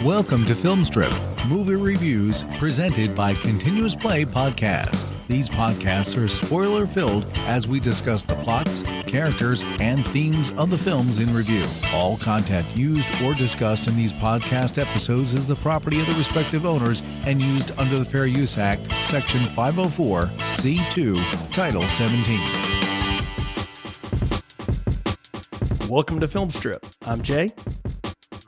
Welcome to Film Strip, movie reviews presented by Continuous Play Podcast. These podcasts are spoiler-filled as we discuss the plots, characters, and themes of the films in review. All content used or discussed in these podcast episodes is the property of the respective owners and used under the Fair Use Act, Section 504, C2, Title 17. Welcome to Film Strip. I'm Jay.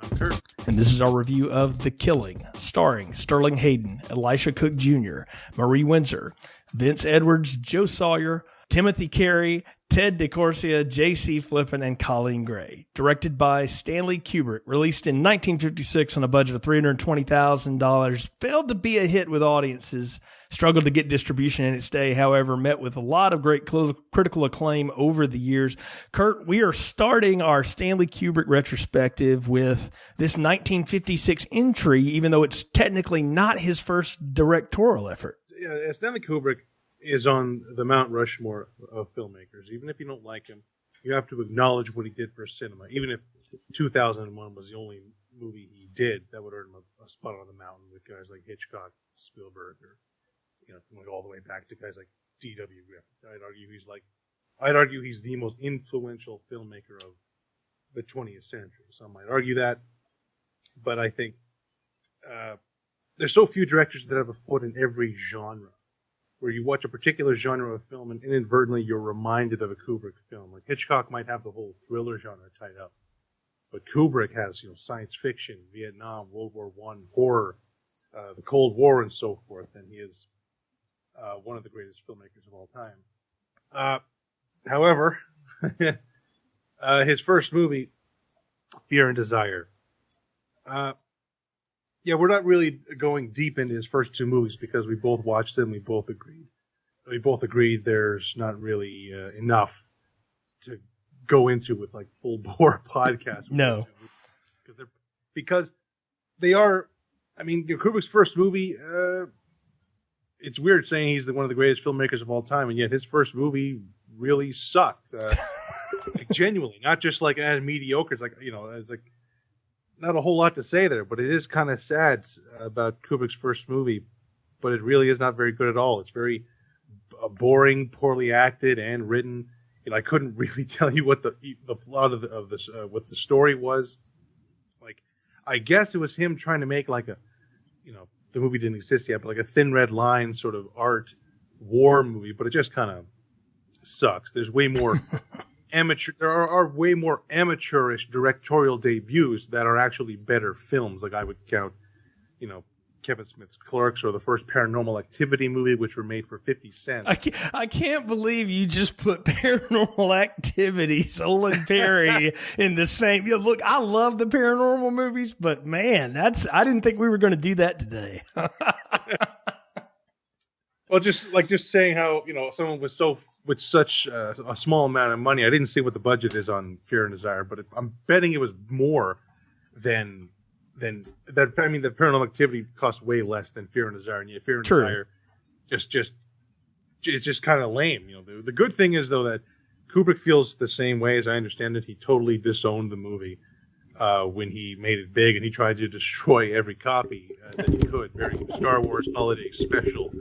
I'm Kurt. And this is our review of The Killing, starring Sterling Hayden, Elisha Cook Jr., Marie Windsor, Vince Edwards, Joe Sawyer, Timothy Carey, Ted DeCorsia, J.C. Flippin, and Colleen Gray. Directed by Stanley Kubrick, released in 1956 on a budget of $320,000, failed to be a hit with audiences, struggled to get distribution in its day, however, met with a lot of great critical acclaim over the years. Kurt, we are starting our Stanley Kubrick retrospective with this 1956 entry, even though it's technically not his first directorial effort. Yeah, Stanley Kubrick is on the Mount Rushmore of filmmakers. Even if you don't like him, you have to acknowledge what he did for cinema. Even if 2001 was the only movie he did, that would earn him a spot on the mountain with guys like Hitchcock, Spielberg, or from all the way back to guys like D.W. Griffith. I'd argue he's the most influential filmmaker of the 20th century. Some might argue that, but I think there's so few directors that have a foot in every genre. Where you watch a particular genre of film and inadvertently you're reminded of a Kubrick film. Like Hitchcock might have the whole thriller genre tied up, but Kubrick has science fiction, Vietnam, World War I, horror, the Cold War, and so forth. And he is one of the greatest filmmakers of all time. However, his first movie, Fear and Desire. We're not really going deep into his first two movies because we both watched them. We both agreed there's not really enough to go into with like full bore podcast. No, because they are. I mean, Kubrick's first movie. It's weird saying he's one of the greatest filmmakers of all time, and yet his first movie really sucked. Like, genuinely, not just like mediocre. It's like it's like. Not a whole lot to say there, but it is kind of sad about Kubrick's first movie. But it really is not very good at all. It's very boring, poorly acted, and written. I couldn't really tell you what the plot of what the story was. Like, I guess it was him trying to make like a, the movie didn't exist yet, but like a Thin Red Line sort of art war movie. But it just kind of sucks. There's way more. There are way more amateurish directorial debuts that are actually better films. Like I would count, Kevin Smith's Clerks or the first Paranormal Activity movie, which were made for 50 cents. I can't believe you just put Paranormal Activity, Soul and Perry in the same. Look, I love the paranormal movies, but man, I didn't think we were going to do that today. Well, just saying how someone was with such a small amount of money. I didn't see what the budget is on Fear and Desire, but I'm betting it was more than that. I mean, the Paranormal Activity cost way less than Fear and Desire, and yet Fear and Desire it's just kind of lame. The good thing is though that Kubrick feels the same way as I understand it. He totally disowned the movie when he made it big, and he tried to destroy every copy that he could. Very Star Wars Holiday Special.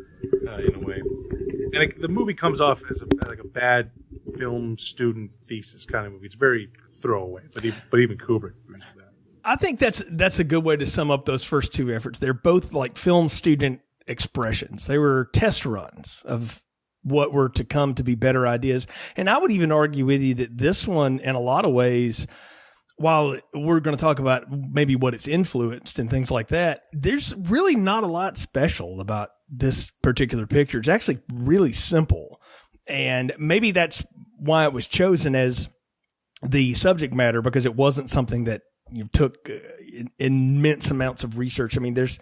In a way, and the movie comes off as a bad film student thesis kind of movie. It's very throwaway, but even Kubrick agrees with that. I think that's a good way to sum up those first two efforts. They're both like film student expressions. They were test runs of what were to come to be better ideas. And I would even argue with you that this one, in a lot of ways, while we're going to talk about maybe what it's influenced and things like that, there's really not a lot special about this particular picture. It's actually really simple. And maybe that's why it was chosen as the subject matter, because it wasn't something that took immense amounts of research. I mean, there's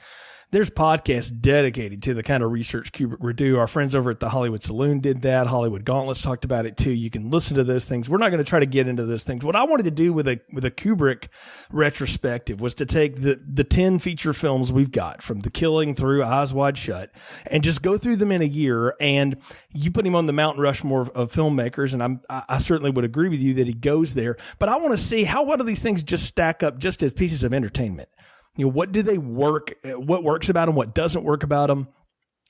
podcasts dedicated to the kind of research Kubrick would do. Our friends over at the Hollywood Saloon did that. Hollywood Gauntlets talked about it too. You can listen to those things. We're not going to try to get into those things. What I wanted to do with a Kubrick retrospective was to take the 10 feature films we've got from The Killing through Eyes Wide Shut and just go through them in a year. And you put him on the Mount Rushmore of filmmakers, and I certainly would agree with you that he goes there. But I want to see what do these things just stack up just as pieces of entertainment. what do they work? What works about them? What doesn't work about them?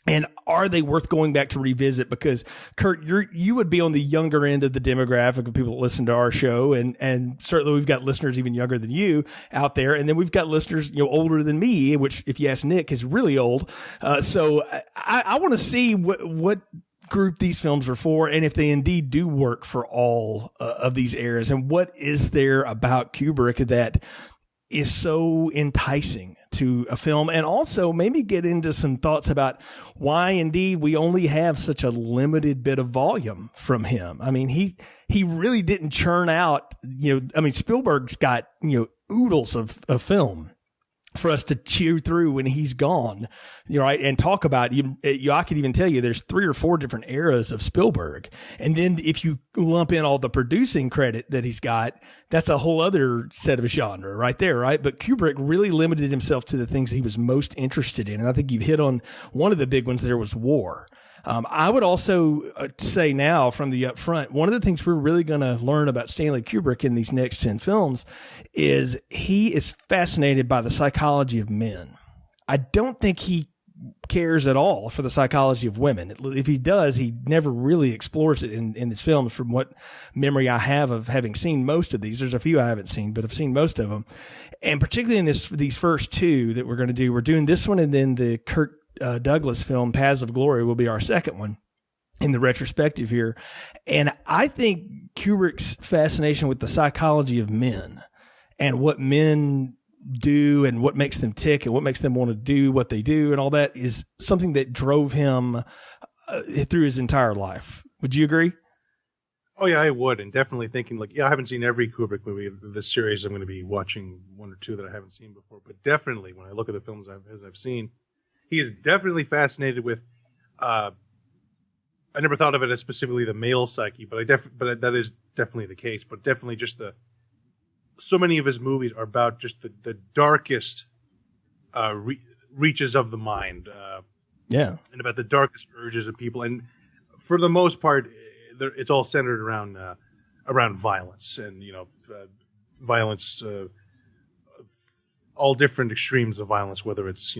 And are they worth going back to revisit? Because Kurt, you would be on the younger end of the demographic of people that listen to our show. And certainly we've got listeners even younger than you out there. And then we've got listeners, older than me, which if you ask Nick is really old. So I want to see what group these films are for, and if they indeed do work for all of these eras, and what is there about Kubrick that is so enticing to a film, and also maybe get into some thoughts about why indeed we only have such a limited bit of volume from him. I mean, he really didn't churn out, Spielberg's got, oodles of film for us to chew through when he's gone, right? And talk about I could even tell you there's 3 or 4 different eras of Spielberg. And then if you lump in all the producing credit that he's got, that's a whole other set of genre right there, right? But Kubrick really limited himself to the things he was most interested in. And I think you've hit on one of the big ones there was war. I would also say now from the upfront, one of the things we're really going to learn about Stanley Kubrick in these next 10 films is he is fascinated by the psychology of men. I don't think he cares at all for the psychology of women. If he does, he never really explores it in his films from what memory I have of having seen most of these. There's a few I haven't seen, but I've seen most of them. And particularly in these first 2 that we're going to do, we're doing this one and then the Kirk Douglas film Paths of Glory will be our second one in the retrospective here. And I think Kubrick's fascination with the psychology of men and what men do and what makes them tick and what makes them want to do what they do and all that is something that drove him through his entire life. Would you agree? Oh yeah, I would. And definitely thinking I haven't seen every Kubrick movie of this series. I'm going to be watching 1 or 2 that I haven't seen before, but definitely when I look at the films I've seen, he is definitely fascinated with. I never thought of it as specifically the male psyche, but that is definitely the case. But definitely just so many of his movies are about just the darkest reaches of the mind. And about the darkest urges of people, and for the most part, it's all centered around violence and violence, all different extremes of violence, whether it's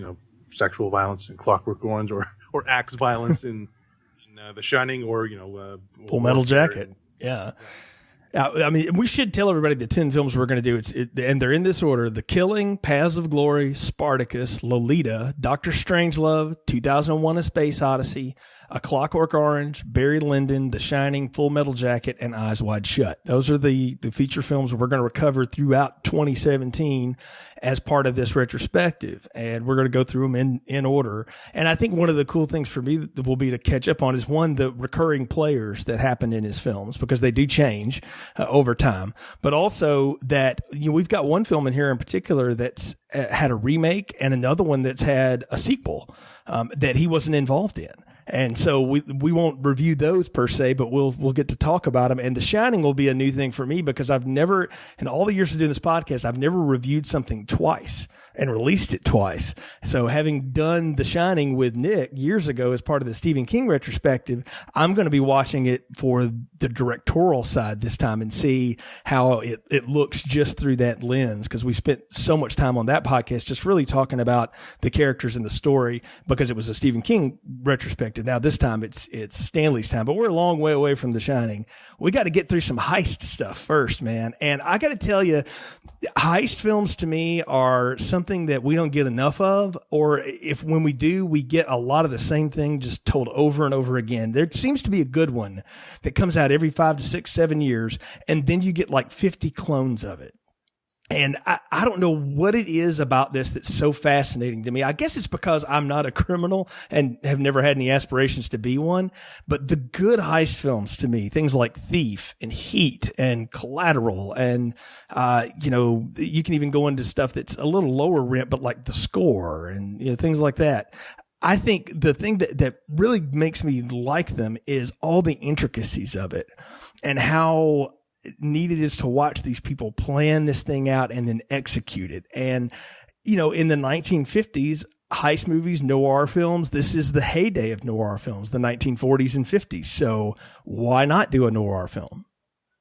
sexual violence in Clockwork Orange or axe violence in The Shining or Full Metal Jacket. Yeah. I mean, we should tell everybody the 10 films we're going to do. And they're in this order: The Killing, Paths of Glory, Spartacus, Lolita, Dr. Strangelove, 2001: A Space Odyssey, A Clockwork Orange, Barry Lyndon, The Shining, Full Metal Jacket, and Eyes Wide Shut. Those are the feature films we're going to recover throughout 2017 as part of this retrospective. And we're going to go through them in order. And I think one of the cool things for me that will be to catch up on is, one, the recurring players that happen in his films, because they do change over time. But also that we've got one film in here in particular that's had a remake and another one that's had a sequel that he wasn't involved in. And so we won't review those per se, but we'll get to talk about them. And The Shining will be a new thing for me because I've never, in all the years of doing this podcast, I've never reviewed something twice and released it twice. So having done The Shining with Nick years ago as part of the Stephen King retrospective, I'm going to be watching it for the directorial side this time and see how it looks just through that lens, because we spent so much time on that podcast just really talking about the characters and the story because it was a Stephen King retrospective. Now this time it's Stanley's time, but we're a long way away from The Shining. We got to get through some heist stuff first, man. And I got to tell you, heist films to me are something that we don't get enough of, or if when we do, we get a lot of the same thing just told over and over again. There seems to be a good one that comes out every 5 to 6, 7 years, and then you get like 50 clones of it. And I don't know what it is about this that's so fascinating to me. I guess it's because I'm not a criminal and have never had any aspirations to be one. But the good heist films to me, things like Thief and Heat and Collateral, and, you can even go into stuff that's a little lower rent, but like The Score and things like that. I think the thing that really makes me like them is all the intricacies of it and how neat it is to watch these people plan this thing out and then execute it. And, in the 1950s, heist movies, noir films, this is the heyday of noir films, the 1940s and 50s. So why not do a noir film?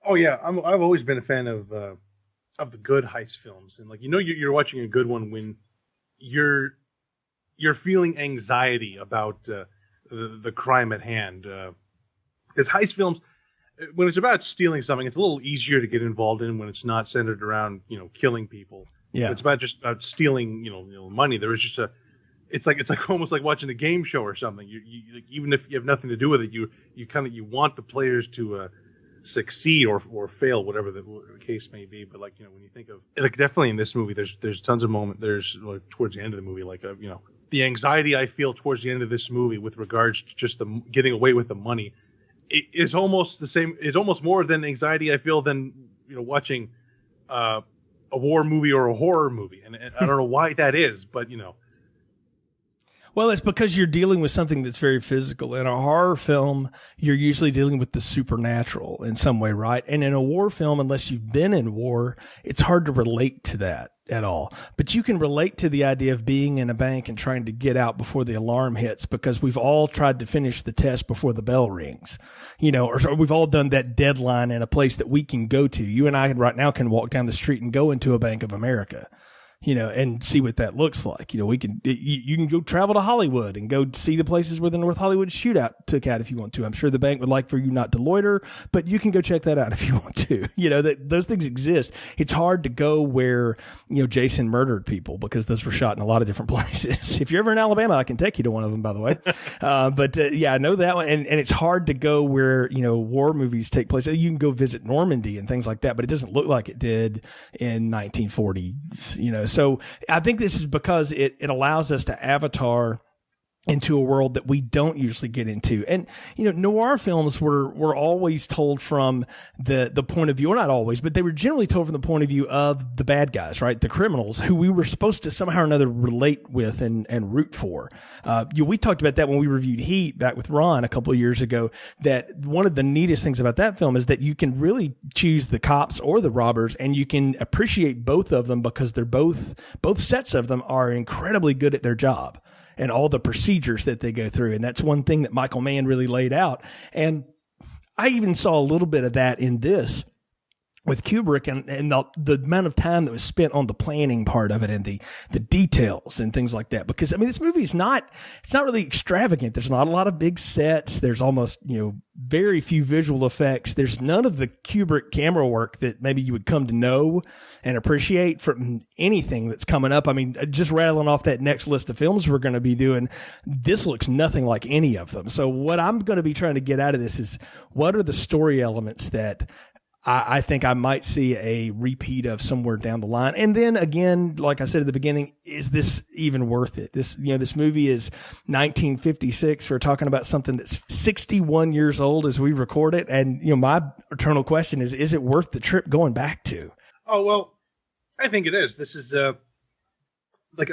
Oh yeah. I've always been a fan of the good heist films. And you're watching a good one when you're feeling anxiety about the crime at hand. Because heist films, when it's about stealing something, it's a little easier to get involved in when it's not centered around killing people. Yeah, it's about stealing money. There is just it's like almost like watching a game show or something. You even if you have nothing to do with it, you want the players to succeed or fail, whatever the case may be. But when you think of definitely in this movie, there's tons of moments. There's towards the end of the movie, the anxiety I feel towards the end of this movie with regards to just the getting away with the money. It is almost the same. It's almost more than anxiety I feel than watching a war movie or a horror movie, and I don't know why that is, but Well, it's because you're dealing with something that's very physical. In a horror film, you're usually dealing with the supernatural in some way, right? And in a war film, unless you've been in war, it's hard to relate to that at all. But you can relate to the idea of being in a bank and trying to get out before the alarm hits, because we've all tried to finish the test before the bell rings, or we've all done that deadline in a place that we can go to. You and I right now can walk down the street and go into a Bank of America, and see what that looks like. You can go travel to Hollywood and go see the places where the North Hollywood shootout took out if you want to. I'm sure the bank would like for you not to loiter, but you can go check that out if you want to. That those things exist. It's hard to go where, Jason murdered people, because those were shot in a lot of different places. If you're ever in Alabama, I can take you to one of them, by the way. But I know that one. And it's hard to go where, war movies take place. You can go visit Normandy and things like that, but it doesn't look like it did in 1940, So I think this is because it allows us to avatar into a world that we don't usually get into. And, noir films were always told from the point of view, or not always, but they were generally told from the point of view of the bad guys, right? The criminals who we were supposed to somehow or another relate with and root for. We talked about that when we reviewed Heat back with Ron a couple of years ago, that one of the neatest things about that film is that you can really choose the cops or the robbers, and you can appreciate both of them because they're both sets of them are incredibly good at their job and all the procedures that they go through. And that's one thing that Michael Mann really laid out. And I even saw a little bit of that in this with Kubrick, and the amount of time that was spent on the planning part of it and the details and things like that. Because this movie is not really extravagant. There's not a lot of big sets. There's almost, very few visual effects. There's none of the Kubrick camera work that maybe you would come to know and appreciate from anything that's coming up. Just rattling off that next list of films we're going to be doing, this looks nothing like any of them. So what I'm going to be trying to get out of this is, what are the story elements that I think I might see a repeat of somewhere down the line. And then again, like I said at the beginning, is this even worth it? This movie is 1956. We're talking about something that's 61 years old as we record it. And, my eternal question is it worth the trip going back to? Oh, well, I think it is. This is, I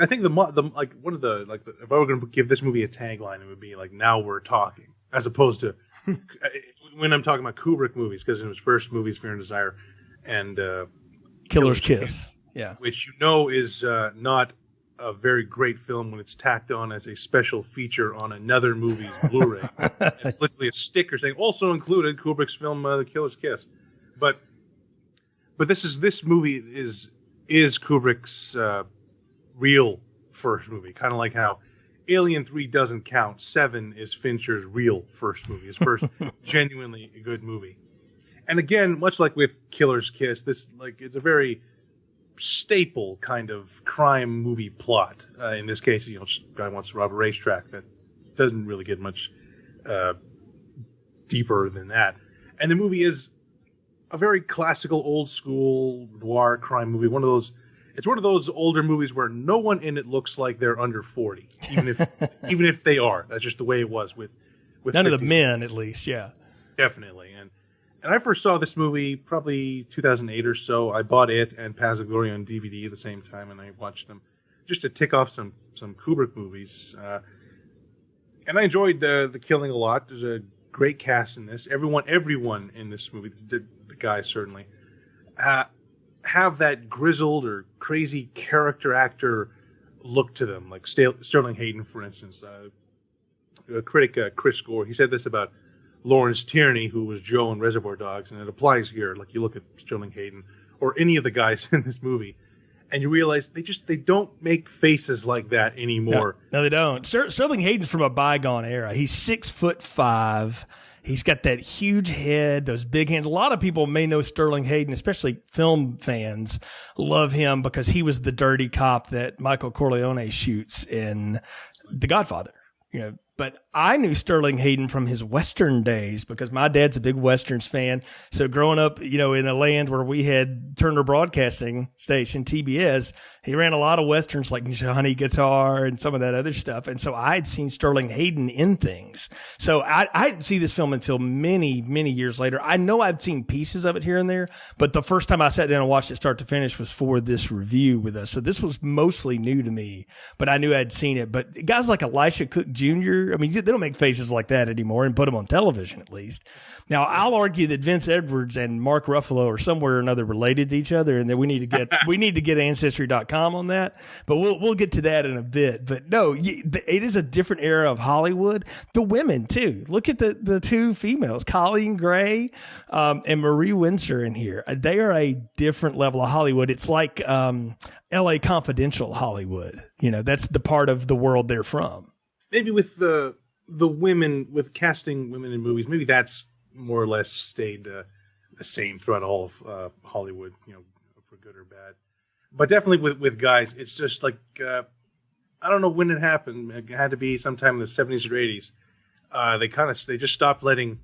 think one of the if I were going to give this movie a tagline, it would be now we're talking, as opposed to, when I'm talking about Kubrick movies, because in his first movies, Fear and Desire and Killer's Kiss, yeah, which is not a very great film when it's tacked on as a special feature on another movie's Blu-ray. It's literally a sticker saying also included Kubrick's film The Killer's Kiss. But this movie is Kubrick's real first movie, kind of like how Alien 3 doesn't count. 7 is Fincher's real first movie, his first genuinely good movie. And again, much like with Killer's Kiss, this it's a very staple kind of crime movie plot. In this case, just guy wants to rob a racetrack. That doesn't really get much deeper than that. And the movie is a very classical, old school noir crime movie. It's one of those older movies where no one in it looks like they're under 40, even if they are. That's just the way it was with none of the men, at least. Yeah, definitely. And I first saw this movie probably 2008 or so. I bought it and Paths of Glory on DVD at the same time, and I watched them just to tick off some Kubrick movies. And I enjoyed the killing a lot. There's a great cast in this. Everyone in this movie, the guys certainly, have that grizzled or crazy character actor look to them, like Sterling Hayden, for instance. A critic, Chris Gore, he said this about Lawrence Tierney, who was Joe in Reservoir Dogs, and it applies here. Like, you look at Sterling Hayden or any of the guys in this movie, and you realize they don't make faces like that anymore. No, they don't. Sterling Hayden's from a bygone era. He's 6'5". He's got that huge head, those big hands. A lot of people may know Sterling Hayden, especially film fans, love him because he was the dirty cop that Michael Corleone shoots in The Godfather. But I knew Sterling Hayden from his Western days because my dad's a big Westerns fan. So growing up, in a land where we had Turner Broadcasting Station, TBS, he ran a lot of Westerns like Johnny Guitar and some of that other stuff. And so I had seen Sterling Hayden in things. So I didn't see this film until many, many years later. I know I've seen pieces of it here and there, but the first time I sat down and watched it start to finish was for this review with us. So this was mostly new to me, but I knew I'd seen it. But guys like Elisha Cook Jr., I mean, they don't make faces like that anymore and put them on television at least. Now, I'll argue that Vince Edwards and Mark Ruffalo are somewhere or another related to each other, and that we need to get Ancestry.com on that. But we'll get to that in a bit. But no, it is a different era of Hollywood. The women too. Look at the two females, Colleen Gray and Marie Windsor in here. They are a different level of Hollywood. It's like L.A. Confidential Hollywood. That's the part of the world they're from. Maybe with the women, with casting women in movies, maybe that's more or less stayed the same throughout all of Hollywood, for good or bad. But definitely with guys, it's just like, I don't know when it happened. It had to be sometime in the 70s or 80s. They just stopped letting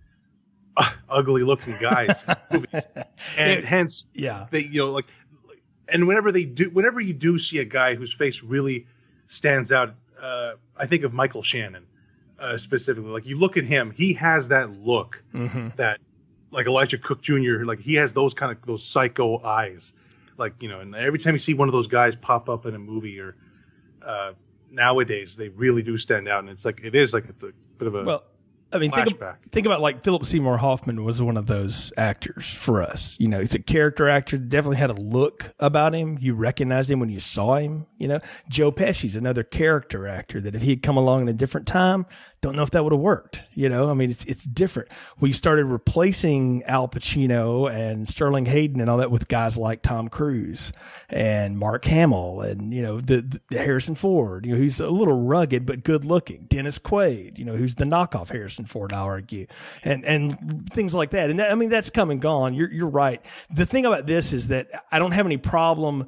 ugly looking guys in movies. And hence, they, and whenever you do see a guy whose face really stands out, I think of Michael Shannon. Specifically, like you look at him, he has that look that, like Elijah Cook Jr., like he has those psycho eyes, and every time you see one of those guys pop up in a movie or nowadays, they really do stand out, and it's a bit of a flashback. Think about like Philip Seymour Hoffman was one of those actors for us. He's a character actor, definitely had a look about him. You recognized him when you saw him. Joe Pesci's another character actor that if he had come along in a different time, don't know if that would have worked. It's different. We started replacing Al Pacino and Sterling Hayden and all that with guys like Tom Cruise and Mark Hamill and, the Harrison Ford, who's a little rugged but good looking. Dennis Quaid, who's the knockoff Harrison Ford, I'll argue, and things like that. And that's come and gone. You're right. The thing about this is that I don't have any problem.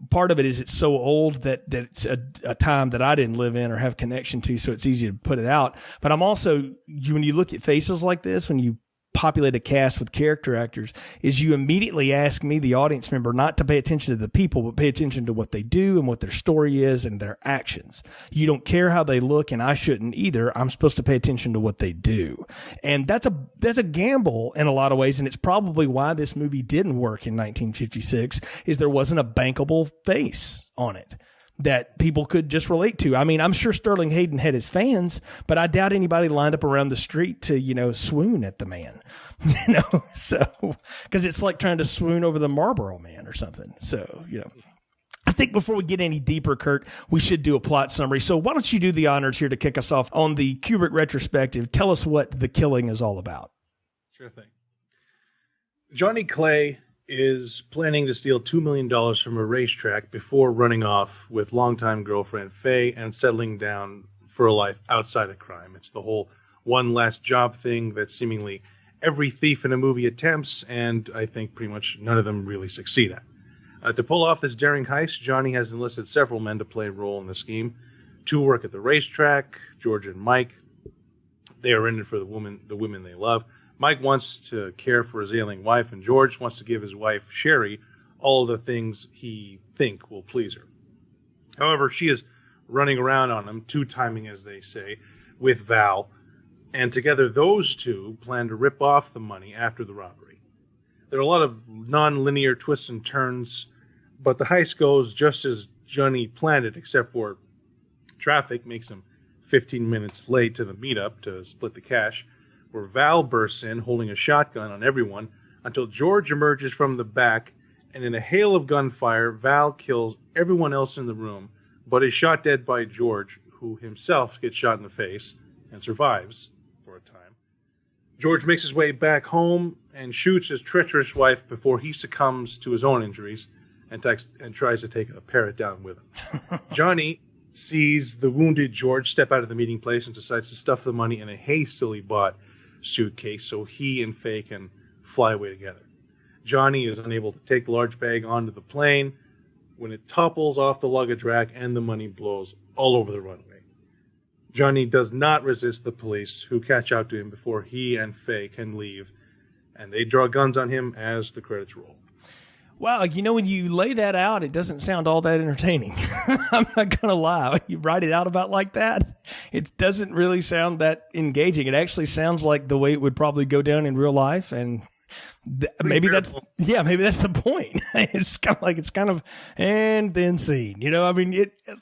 Part of it is it's so old that it's a time that I didn't live in or have connection to, so it's easy to put it out. But I'm also, when you look at faces like this, when you populate a cast with character actors, is you immediately ask me, the audience member, not to pay attention to the people, but pay attention to what they do and what their story is and their actions. You don't care how they look, and I shouldn't either. I'm supposed to pay attention to what they do. And that's a gamble in a lot of ways, and it's probably why this movie didn't work in 1956, is there wasn't a bankable face on it that people could just relate to. I mean, I'm sure Sterling Hayden had his fans, but I doubt anybody lined up around the street to, swoon at the man, so, because it's like trying to swoon over the Marlboro Man or something. So, I think before we get any deeper, Kurt, we should do a plot summary. So why don't you do the honors here to kick us off on the Kubrick retrospective? Tell us what The Killing is all about. Sure thing. Johnny Clay is planning to steal $2 million from a racetrack before running off with longtime girlfriend Faye and settling down for a life outside of crime. It's the whole one last job thing that seemingly every thief in a movie attempts, and I think pretty much none of them really succeed at. To pull off this daring heist, Johnny has enlisted several men to play a role in the scheme. 2 work at the racetrack, George and Mike. They are in it for the women they love. Mike wants to care for his ailing wife, and George wants to give his wife, Sherry, all of the things he think will please her. However, she is running around on him, two-timing, as they say, with Val, and together those two plan to rip off the money after the robbery. There are a lot of non-linear twists and turns, but the heist goes just as Johnny planned it, except for traffic makes him 15 minutes late to the meetup to split the cash, where Val bursts in holding a shotgun on everyone until George emerges from the back, and in a hail of gunfire, Val kills everyone else in the room, but is shot dead by George, who himself gets shot in the face and survives for a time. George makes his way back home and shoots his treacherous wife before he succumbs to his own injuries, and tries to take a parrot down with him. Johnny sees the wounded George step out of the meeting place and decides to stuff the money in a hastily bought suitcase so he and Faye can fly away together. Johnny is unable to take the large bag onto the plane when it topples off the luggage rack and the money blows all over the runway. Johnny does not resist the police, who catch out to him before he and Faye can leave, and they draw guns on him as the credits roll. Wow, when you lay that out, it doesn't sound all that entertaining. I'm not going to lie. You write it out about like that, it doesn't really sound that engaging. It actually sounds like the way it would probably go down in real life, and maybe that's the point. It's kind of and then scene.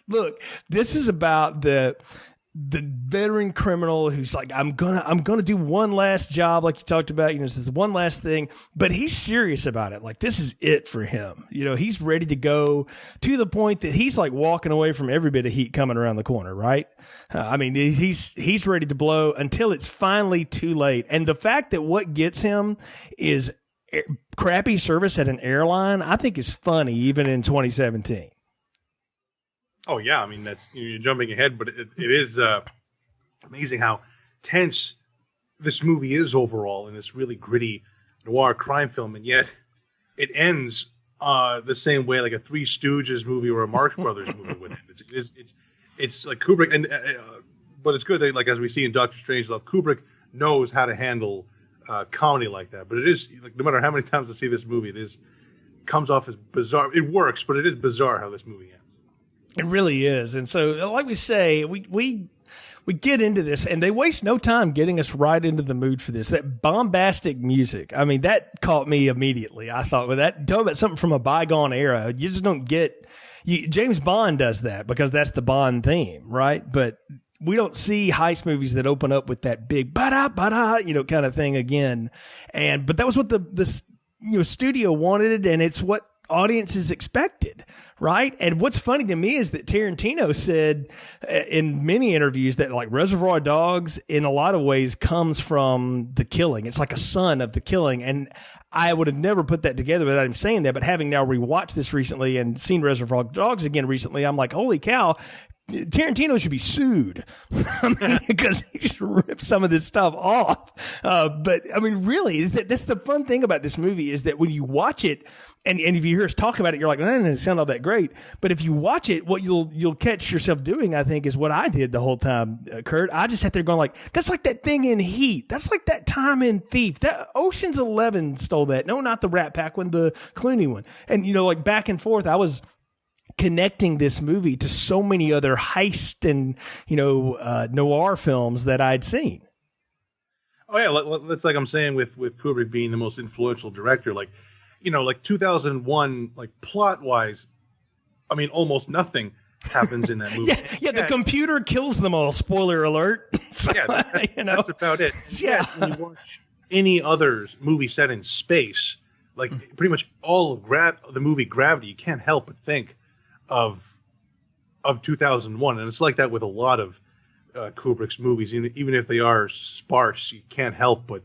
Look, this is about the veteran criminal who's like, I'm gonna do one last job, like you talked about. This is one last thing, but he's serious about it. Like, this is it for him. He's ready to go to the point that he's like walking away from every bit of heat coming around the corner, right? He's ready to blow until it's finally too late. And the fact that what gets him is crappy service at an airline, I think is funny even in 2017. Oh, yeah. That's you're jumping ahead, but it is amazing how tense this movie is overall in this really gritty noir crime film, and yet it ends the same way like a Three Stooges movie or a Marx Brothers movie would end. It's like Kubrick, and but it's good that, like, as we see in Doctor Strangelove, Kubrick knows how to handle comedy like that. But it is, like, no matter how many times I see this movie, comes off as bizarre. It works, but it is bizarre how this movie ends. It really is. And so, like we say, we get into this, and they waste no time getting us right into the mood for this. That bombastic music, that caught me immediately. I thought, talk about something from a bygone era. You just don't get... James Bond does that because that's the Bond theme, right? But we don't see heist movies that open up with that big ba-da, kind of thing again. But that was what the studio wanted, and it's what audiences expected, right? And what's funny to me is that Tarantino said in many interviews that, like, Reservoir Dogs in a lot of ways comes from The Killing. It's like a son of The Killing. And I would have never put that together without him saying that. But having now rewatched this recently and seen Reservoir Dogs again recently, I'm like, holy cow, Tarantino should be sued because he just ripped some of this stuff off. But really, that's the fun thing about this movie is that when you watch it, and if you hear us talk about it, you're like, it doesn't sound all that great. But if you watch it, what you'll catch yourself doing, I think, is what I did the whole time, Kurt. I just sat there going like, that's like that thing in Heat. That's like that time in Thief. That Ocean's 11 stole that. No, not the Rat Pack one, the Clooney one. And, like, back and forth, I was connecting this movie to so many other heist and, noir films that I'd seen. Oh, yeah. That's like I'm saying with Kubrick being the most influential director. Like, like 2001, like, plot-wise, almost nothing happens in that movie. yeah, the computer kills them all. Spoiler alert. So, that's about it. Yeah. When you watch any other movie set in space, like pretty much all of the movie Gravity, you can't help but think of 2001, and it's like that with a lot of Kubrick's movies. Even if they are sparse, you can't help but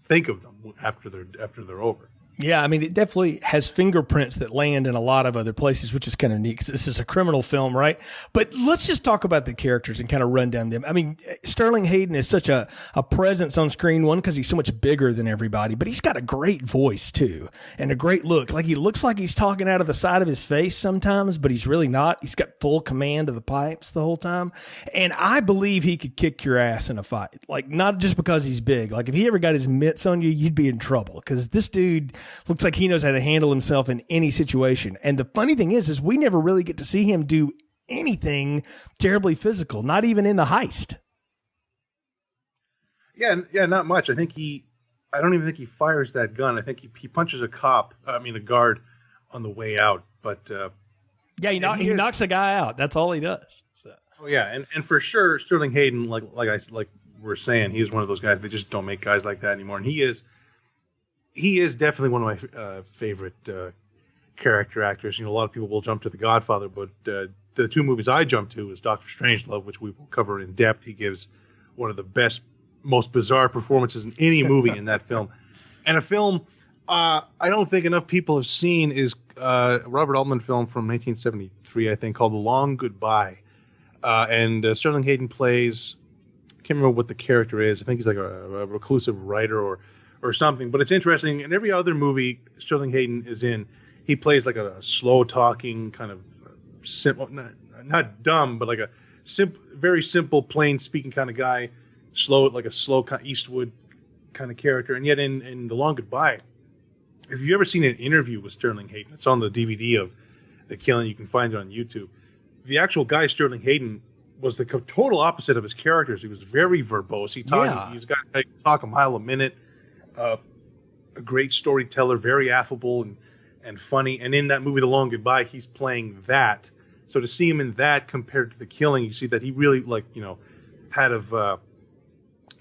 think of them after they're over. Yeah, it definitely has fingerprints that land in a lot of other places, which is kind of neat because this is a criminal film, right? But let's just talk about the characters and kind of run down them. Sterling Hayden is such a presence on screen, one, because he's so much bigger than everybody, but he's got a great voice, too, and a great look. Like, he looks like he's talking out of the side of his face sometimes, but he's really not. He's got full command of the pipes the whole time, and I believe he could kick your ass in a fight. Like, not just because he's big. Like, if he ever got his mitts on you, you'd be in trouble because this dude looks like he knows how to handle himself in any situation. And the funny thing is we never really get to see him do anything terribly physical, not even in the heist. Yeah, not much. I don't even think he fires that gun. I think he punches a guard on the way out. But he knocks a guy out. That's all he does. So. Oh yeah, and for sure, Sterling Hayden, like we're saying, he's one of those guys. They just don't make guys like that anymore, and he is definitely one of my favorite character actors. A lot of people will jump to The Godfather, but the two movies I jump to is Doctor Strangelove, which we will cover in depth. He gives one of the best, most bizarre performances in any movie in that film, and a film I don't think enough people have seen is a Robert Altman film from 1973, I think, called The Long Goodbye. And Sterling Hayden plays, I can't remember what the character is. I think he's like a reclusive writer or something. But it's interesting. In every other movie Sterling Hayden is in, he plays like a slow-talking kind of simple, not dumb, but like a very simple, plain-speaking kind of guy, like a slow kind of Eastwood kind of character. And yet in The Long Goodbye, if you've ever seen an interview with Sterling Hayden, it's on the DVD of The Killing. You can find it on YouTube. The actual guy, Sterling Hayden, was the total opposite of his characters. He was very verbose. He's got to talk a mile a minute. A great storyteller, very affable and funny. And in that movie, The Long Goodbye, he's playing that. So to see him in that compared to The Killing, you see that he really he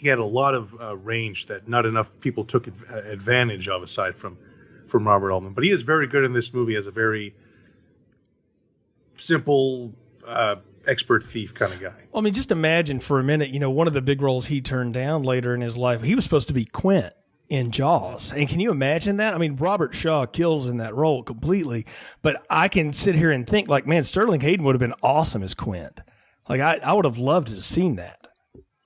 had a lot of range that not enough people took advantage of, aside from Robert Altman. But he is very good in this movie as a very simple, expert thief kind of guy. Well, I mean, just imagine for a minute, one of the big roles he turned down later in his life, he was supposed to be Quint in Jaws. And can you imagine that? I mean, Robert Shaw kills in that role completely, but I can sit here and think like, man, Sterling Hayden would have been awesome as Quint. Like I would have loved to have seen that.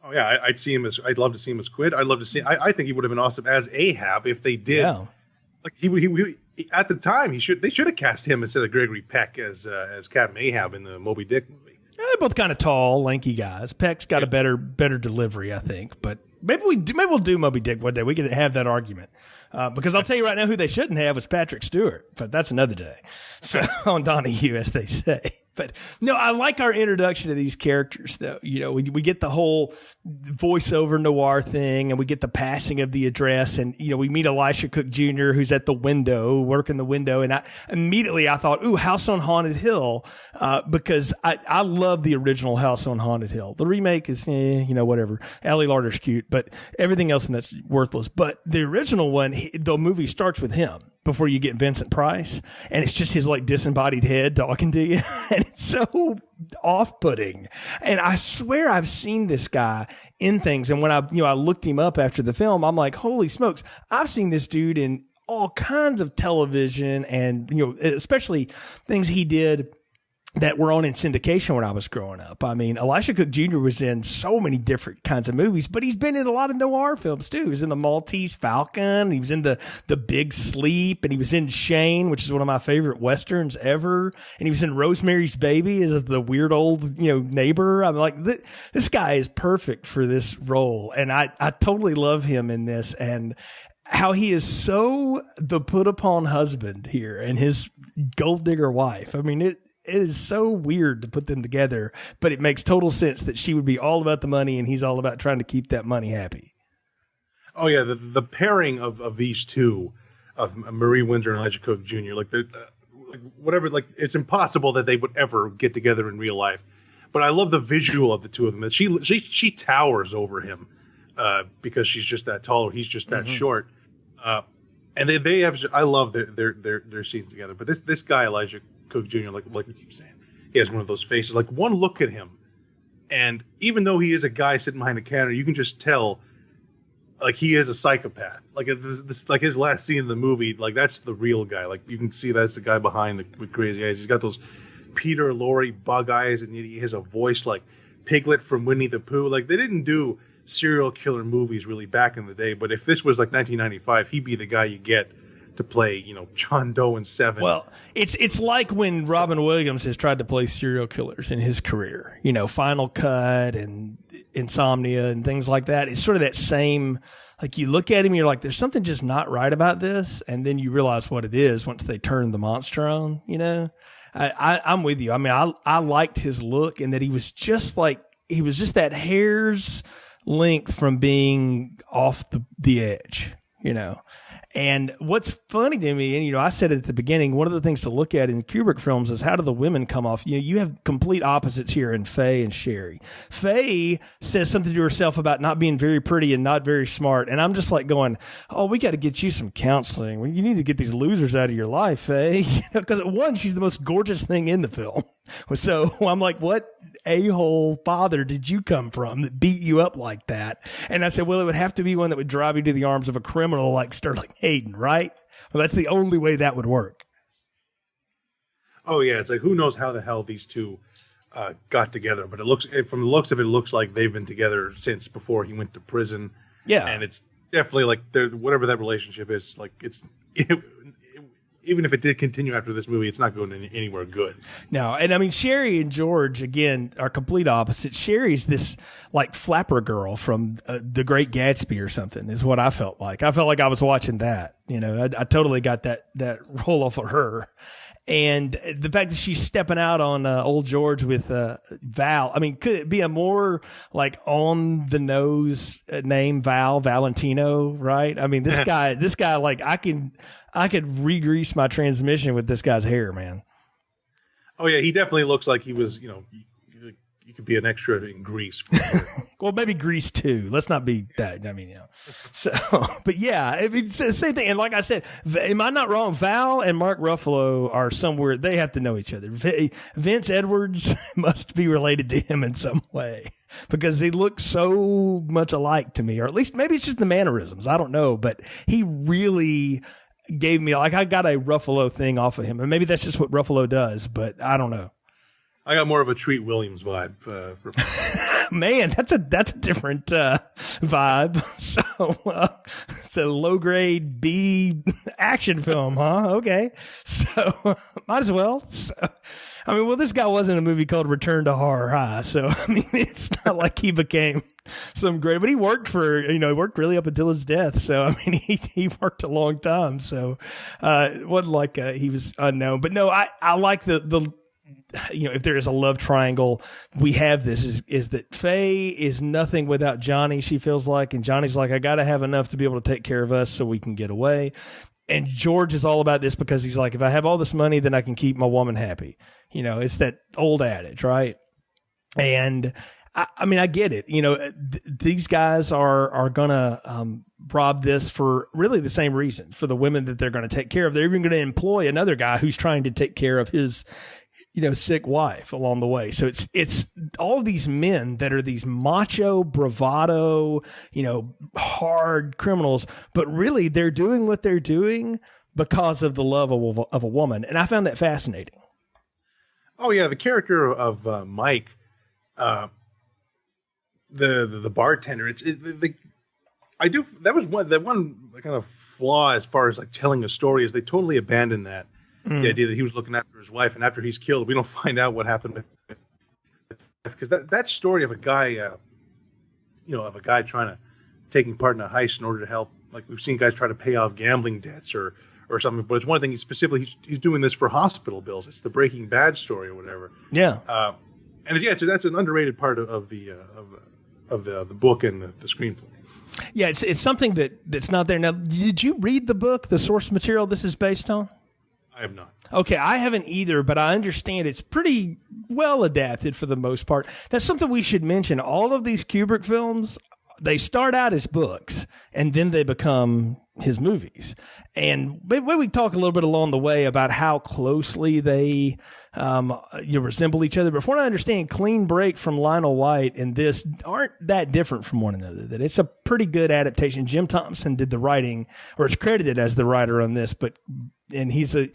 Oh yeah, I'd love to see him as Quint. I'd love to see. I think he would have been awesome as Ahab if they did. Yeah. Like he at the time they should have cast him instead of Gregory Peck as Captain Ahab in the Moby Dick movie. Yeah, they're both kind of tall, lanky guys. Peck's got a better delivery, I think. But maybe we'll do Moby Dick one day. We could have that argument. Because I'll tell you right now, who they shouldn't have was Patrick Stewart, but that's another day. So on Donahue, as they say. But no, I like our introduction to these characters, though. We get the whole voiceover noir thing, and we get the passing of the address, and we meet Elisha Cook Jr., who's at the window, working the window, and I thought, ooh, House on Haunted Hill, because I love the original House on Haunted Hill. The remake is, whatever. Ali Larter's cute, but everything else in that's worthless. But the original one, the movie starts with him before you get Vincent Price, and it's just his like disembodied head talking to you, and it's so off-putting. And I swear I've seen this guy in things, and when I looked him up after the film, I'm like, holy smokes, I've seen this dude in all kinds of television, and especially things he did that were on in syndication when I was growing up. I mean, Elisha Cook Jr. was in so many different kinds of movies, but he's been in a lot of noir films too. He was in The Maltese Falcon. He was in the Big Sleep, and he was in Shane, which is one of my favorite Westerns ever. And he was in Rosemary's Baby as the weird old, neighbor. I'm like, this guy is perfect for this role. And I totally love him in this, and how he is so the put upon husband here and his gold digger wife. I mean, it is so weird to put them together, but it makes total sense that she would be all about the money and he's all about trying to keep that money happy. Oh yeah, the pairing of these two, of Marie Windsor and Elijah Cook Jr. It's impossible that they would ever get together in real life. But I love the visual of the two of them. She towers over him because she's just that tall, or he's just that short. And they have. I love their scenes together. But this guy Elijah Cook Jr., like we keep saying, he has one of those faces. Like one look at him, and even though he is a guy sitting behind a counter, you can just tell, like he is a psychopath. Like like his last scene in the movie, like that's the real guy. Like you can see that's the guy behind with crazy eyes. He's got those Peter Lorre bug eyes, and he has a voice like Piglet from Winnie the Pooh. Like they didn't do serial killer movies really back in the day, but if this was like 1995, he'd be the guy you get to play, John Doe in Seven. Well, it's like when Robin Williams has tried to play serial killers in his career, Final Cut and Insomnia and things like that. It's sort of that same, like you look at him, you're like, there's something just not right about this, and then you realize what it is once they turn the monster on. I'm with you. I mean, I liked his look, and that he was just that hair's length from being off the edge, And what's funny to me, and I said it at the beginning, one of the things to look at in Kubrick films is how do the women come off? You have complete opposites here in Faye and Sherry. Faye says something to herself about not being very pretty and not very smart, and I'm just like going, oh, we got to get you some counseling. You need to get these losers out of your life, Faye. Because one, she's the most gorgeous thing in the film. So I'm like, what a-hole father did you come from that beat you up like that? And I said, well, it would have to be one that would drive you to the arms of a criminal like Sterling Hayden, right? Well, that's the only way that would work. Oh yeah, it's like who knows how the hell these two got together, but from the looks of it, it looks like they've been together since before he went to prison. Yeah, and it's definitely like whatever that relationship is, like even if it did continue after this movie, it's not going anywhere good. No, and I mean, Sherry and George, again, are complete opposites. Sherry's this, like, flapper girl from The Great Gatsby or something, is what I felt like. I felt like I was watching that. You know, I totally got that roll off of her. And the fact that she's stepping out on old George with Val, I mean, could it be a more, like, on-the-nose name, Valentino, right? I mean, this guy, like, I could re-grease my transmission with this guy's hair, man. Oh yeah, he definitely looks like he was, you know, you could be an extra in Grease. For sure. Well, maybe Grease too. Let's not be that. I mean, you know. So, but yeah, it's the same thing. And like I said, am I not wrong? Val and Mark Ruffalo are somewhere. They have to know each other. Vince Edwards must be related to him in some way because they look so much alike to me, or at least maybe it's just the mannerisms. I don't know, but he really gave me, like, I got a Ruffalo thing off of him, and maybe that's just what Ruffalo does, but I don't know. I got more of a Treat Williams vibe. Man, that's a different vibe. So it's a low grade B action film, huh? Okay, so might as well. So, I mean, well, this guy was in a movie called Return to Horror High, so I mean, it's not like he became some great, but he worked he worked really up until his death. So I mean, he worked a long time. So it wasn't like he was unknown. But no, I like the. You know, if there is a love triangle, we have this is that Faye is nothing without Johnny, she feels like, and Johnny's like, I got to have enough to be able to take care of us so we can get away. And George is all about this because he's like, if I have all this money, then I can keep my woman happy. You know, it's that old adage, right? And I mean, I get it. You know, these guys are going to rob this for really the same reason, for the women that they're going to take care of. They're even going to employ another guy who's trying to take care of his sick wife along the way. So it's all of these men that are these macho, bravado, hard criminals, but really they're doing what they're doing because of the love of a woman. And I found that fascinating. Oh yeah. The character of Mike, the bartender, that was one kind of flaw as far as like telling a story is they totally abandoned that. The idea that he was looking after his wife, and after he's killed, we don't find out what happened with because that story of a guy, taking part in a heist in order to help, like we've seen guys try to pay off gambling debts or something, but it's one thing he's doing this for hospital bills. It's the Breaking Bad story or whatever. Yeah. So that's an underrated part of the book and the screenplay. Yeah, it's something that's not there. Now, did you read the book, the source material this is based on? I have not. Okay, I haven't either, but I understand it's pretty well adapted for the most part. That's something we should mention. All of these Kubrick films, they start out as books, and then they become his movies. And we talk a little bit along the way about how closely they resemble each other. But from what I understand, Clean Break from Lionel White and this aren't that different from one another. That it's a pretty good adaptation. Jim Thompson did the writing, or is credited as the writer on this, and he's a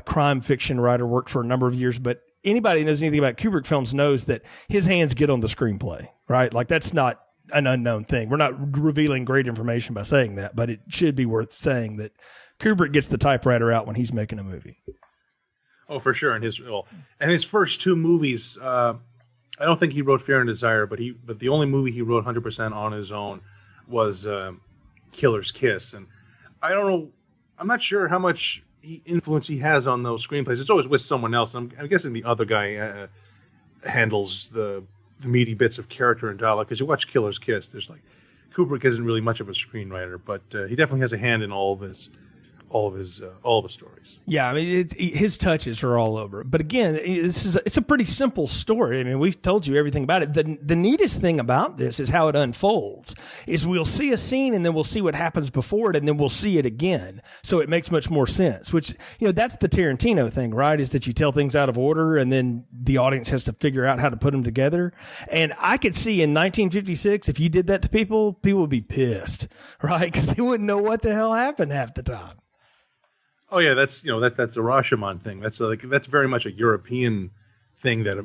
crime fiction writer, worked for a number of years. But anybody who knows anything about Kubrick films knows that his hands get on the screenplay, right? Like that's not an unknown thing. We're not revealing great information by saying that, but it should be worth saying that Kubrick gets the typewriter out when he's making a movie. Oh, for sure. And his first two movies, I don't think he wrote Fear and Desire, but the only movie he wrote 100% on his own was Killer's Kiss. And I don't know, I'm not sure how much influence he has on those screenplays. It's always with someone else. I'm guessing the other guy handles the meaty bits of character and dialogue. Because you watch Killer's Kiss, there's like Kubrick isn't really much of a screenwriter, but he definitely has a hand in all the stories. Yeah, I mean, his touches are all over it. But again, it's a pretty simple story. I mean, we've told you everything about it. The neatest thing about this is how it unfolds. Is we'll see a scene and then we'll see what happens before it, and then we'll see it again. So it makes much more sense. Which that's the Tarantino thing, right? Is that you tell things out of order and then the audience has to figure out how to put them together. And I could see in 1956, if you did that to people would be pissed, right? Because they wouldn't know what the hell happened half the time. Oh yeah, that's that's a Rashomon thing. That's very much a European thing that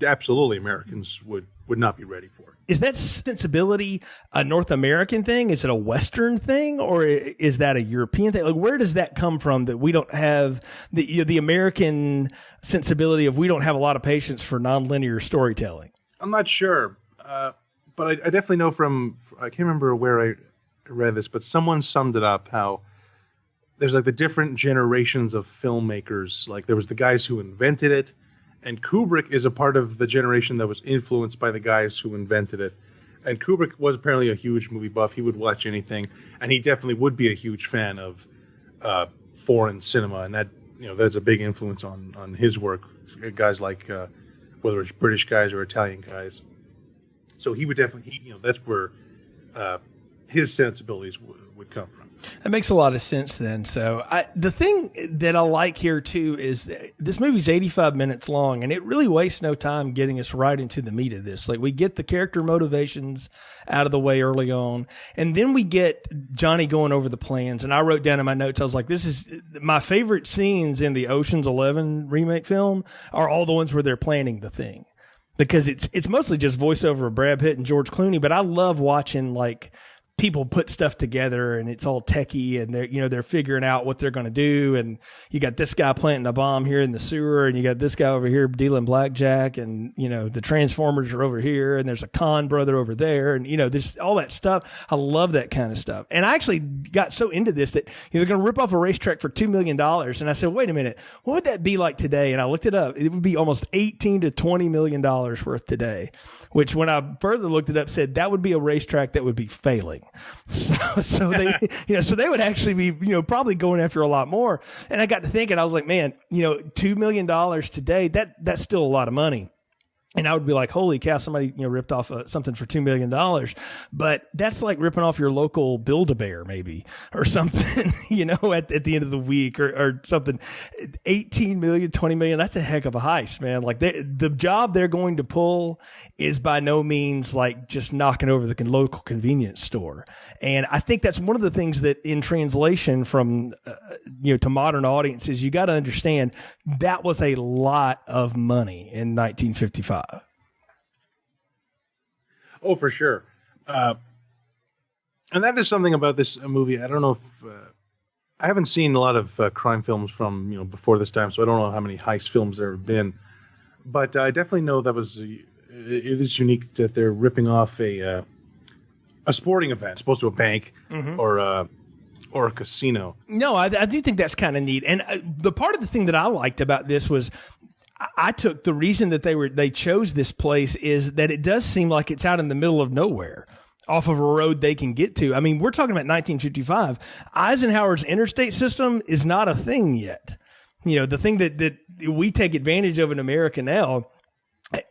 absolutely Americans would not be ready for. Is that sensibility a North American thing? Is it a Western thing, or is that a European thing? Like, where does that come from that we don't have the American sensibility of we don't have a lot of patience for nonlinear storytelling? I'm not sure, but I definitely know I can't remember where I read this, but someone summed it up how there's like the different generations of filmmakers. Like there was the guys who invented it, and Kubrick is a part of the generation that was influenced by the guys who invented it. And Kubrick was apparently a huge movie buff. He would watch anything, and he definitely would be a huge fan of foreign cinema, and that that's a big influence on his work. Guys like whether it's British guys or Italian guys. So he would definitely that's where his sensibilities would come from. That makes a lot of sense then. So the thing that I like here too is that this movie's 85 minutes long, and it really wastes no time getting us right into the meat of this. Like we get the character motivations out of the way early on, and then we get Johnny going over the plans. And I wrote down in my notes, I was like, this is my favorite scenes in the Ocean's 11 remake film are all the ones where they're planning the thing. Because it's mostly just voiceover of Brad Pitt and George Clooney, but I love watching like people put stuff together and it's all techie and they're figuring out what they're going to do. And you got this guy planting a bomb here in the sewer, and you got this guy over here dealing blackjack, and, the Transformers are over here, and there's a Khan brother over there. And, there's all that stuff. I love that kind of stuff. And I actually got so into this that they're going to rip off a racetrack for $2 million. And I said, wait a minute, what would that be like today? And I looked it up. It would be almost $18 to $20 million worth today, which when I further looked it up said that would be a racetrack that would be failing. So they, so they would actually be, probably going after a lot more. And I got to thinking, I was like, man, $2 million today, that's still a lot of money. And I would be like, holy cow, somebody, ripped off something for $2 million. But that's like ripping off your local Build-A-Bear maybe, or something, at the end of the week or something. 18 million, 20 million, that's a heck of a heist, man. Like the job they're going to pull is by no means like just knocking over the local convenience store. And I think that's one of the things that in translation from, to modern audiences, you got to understand that was a lot of money in 1955. Oh, for sure. And that is something about this movie. I don't know if I haven't seen a lot of crime films from before this time, so I don't know how many heist films there have been. But I definitely know that it is unique that they're ripping off a sporting event, supposed to a bank or a casino. No, I do think that's kind of neat. And the part of the thing that I liked about this was I took the reason that they chose this place is that it does seem like it's out in the middle of nowhere off of a road they can get to. I mean, we're talking about 1955. Eisenhower's interstate system is not a thing yet. The thing that we take advantage of in America now,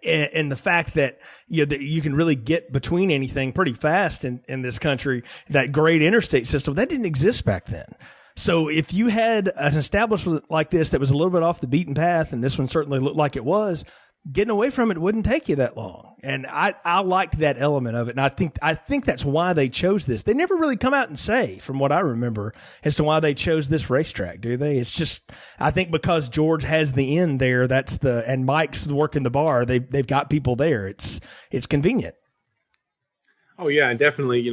and the fact that that you can really get between anything pretty fast in this country, that great interstate system, that didn't exist back then. So if you had an establishment like this that was a little bit off the beaten path, and this one certainly looked like it was, getting away from it wouldn't take you that long. And I liked that element of it. And I think that's why they chose this. They never really come out and say, from what I remember, as to why they chose this racetrack, do they? It's just, I think because George has the inn there, and Mike's working the bar, they've got people there. It's convenient. Oh yeah, and definitely,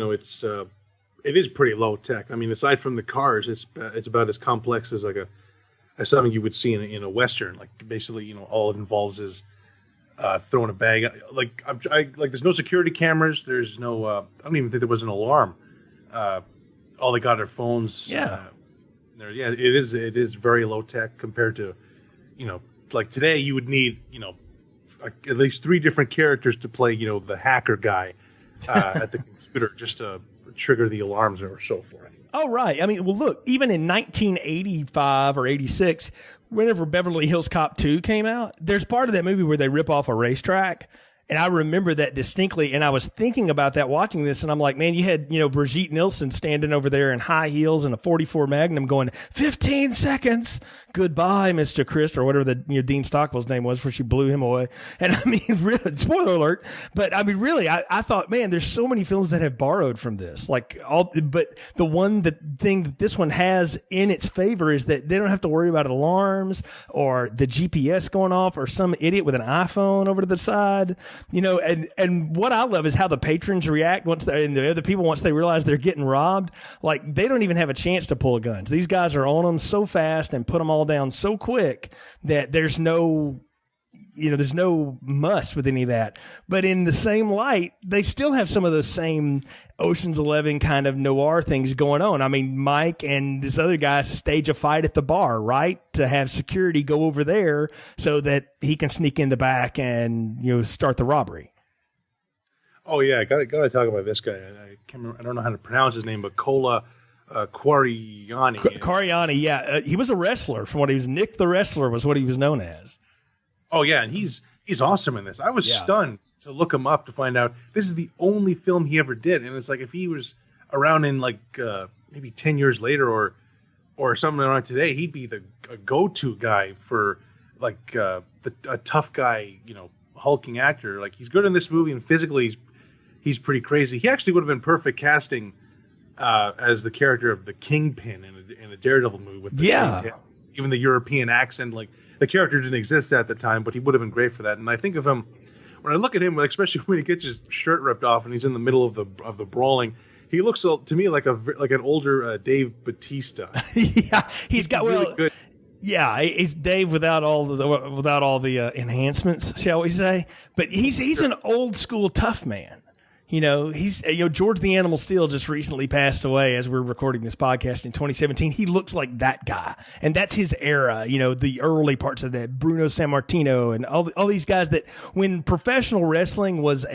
it is pretty low tech. I mean, aside from the cars, it's about as complex as as something you would see in a Western. Like basically, all it involves is throwing a bag. Like there's no security cameras. There's no. I don't even think there was an alarm. All they got are phones. Yeah. It is very low tech compared to, like today you would need at least 3 different characters to play the hacker guy at the computer just to trigger the alarms or so forth. Oh, right. I mean, well, look, even in 1985 or 86, whenever Beverly Hills Cop 2 came out, there's part of that movie where they rip off a racetrack, And I remember that distinctly. And I was thinking about that watching this. And I'm like, man, you had, Brigitte Nielsen standing over there in high heels and a 44 Magnum going, 15 seconds. Goodbye, Mr. Christ, or whatever the Dean Stockwell's name was before she blew him away. And I mean, really, spoiler alert. But I mean, really, I thought, man, there's so many films that have borrowed from this. But the thing that this one has in its favor is that they don't have to worry about alarms or the GPS going off or some idiot with an iPhone over to the side. And what I love is how the patrons react and the other people, once they realize they're getting robbed, like they don't even have a chance to pull guns. These guys are on them so fast and put them all down so quick that there's no muss with any of that. But in the same light, they still have some of those same Ocean's 11 kind of noir things going on. I mean, Mike and this other guy stage a fight at the bar, right? To have security go over there so that he can sneak in the back and, start the robbery. Oh yeah, gotta talk about this guy. I can't remember, I don't know how to pronounce his name, but Kola Quariani. Quariani, yeah. He was a wrestler from what he was. Nick the Wrestler was what he was known as. Oh, yeah, and he's awesome in this. I was stunned to look him up to find out this is the only film he ever did. And it's like if he was around in maybe 10 years later or something around today, he'd be the go-to guy for a tough guy, hulking actor. Like he's good in this movie and physically he's pretty crazy. He actually would have been perfect casting as the character of the Kingpin in a Daredevil movie with even the European accent. Like the character didn't exist at the time, but he would have been great for that. And I think of him when I look at him, especially when he gets his shirt ripped off and he's in the middle of the brawling. He looks to me like an older Dave Bautista. Yeah, he's got really good. Yeah, he's Dave without all the enhancements, shall we say? But he's an old school tough man. He's George the Animal Steel just recently passed away as we're recording this podcast in 2017. He looks like that guy, and that's his era. The early parts of that, Bruno Sammartino and all these guys that when professional wrestling was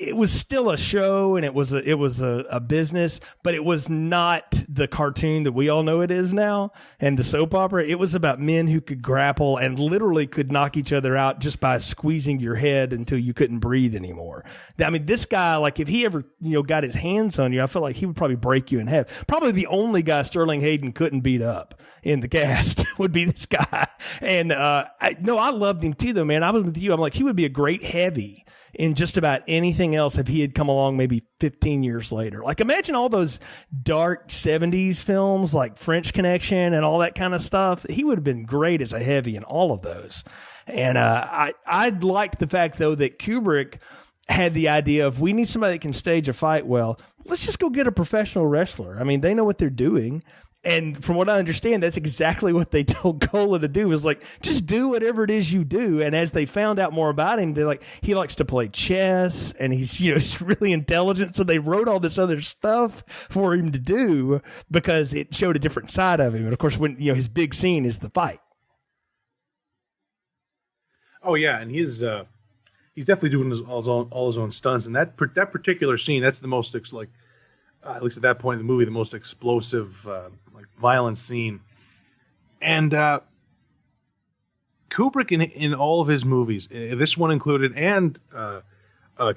it was still a show and it was a business, but it was not the cartoon that we all know it is now and the soap opera. It was about men who could grapple and literally could knock each other out just by squeezing your head until you couldn't breathe anymore. I mean, this guy, like if he ever, got his hands on you, I feel like he would probably break you in half. Probably the only guy Sterling Hayden couldn't beat up in the cast would be this guy. And, I loved him too though, man. I was with you. I'm like, he would be a great heavy in just about anything else if he had come along maybe 15 years later. Like imagine all those dark 70s films like French Connection and all that kind of stuff. He would have been great as a heavy in all of those. And I liked the fact though that Kubrick had the idea of we need somebody that can stage a fight well. Let's just go get a professional wrestler. I mean, they know what they're doing. And from what I understand, that's exactly what they told Cola to do, was like, just do whatever it is you do. And as they found out more about him, they're like, he likes to play chess and he's, he's really intelligent. So they wrote all this other stuff for him to do because it showed a different side of him. And of course, when, his big scene is the fight. Oh yeah. And he's definitely doing all his own stunts. And that particular scene, that's the most at least at that point in the movie, the most explosive, violent scene. And Kubrick in all of his movies, this one included, and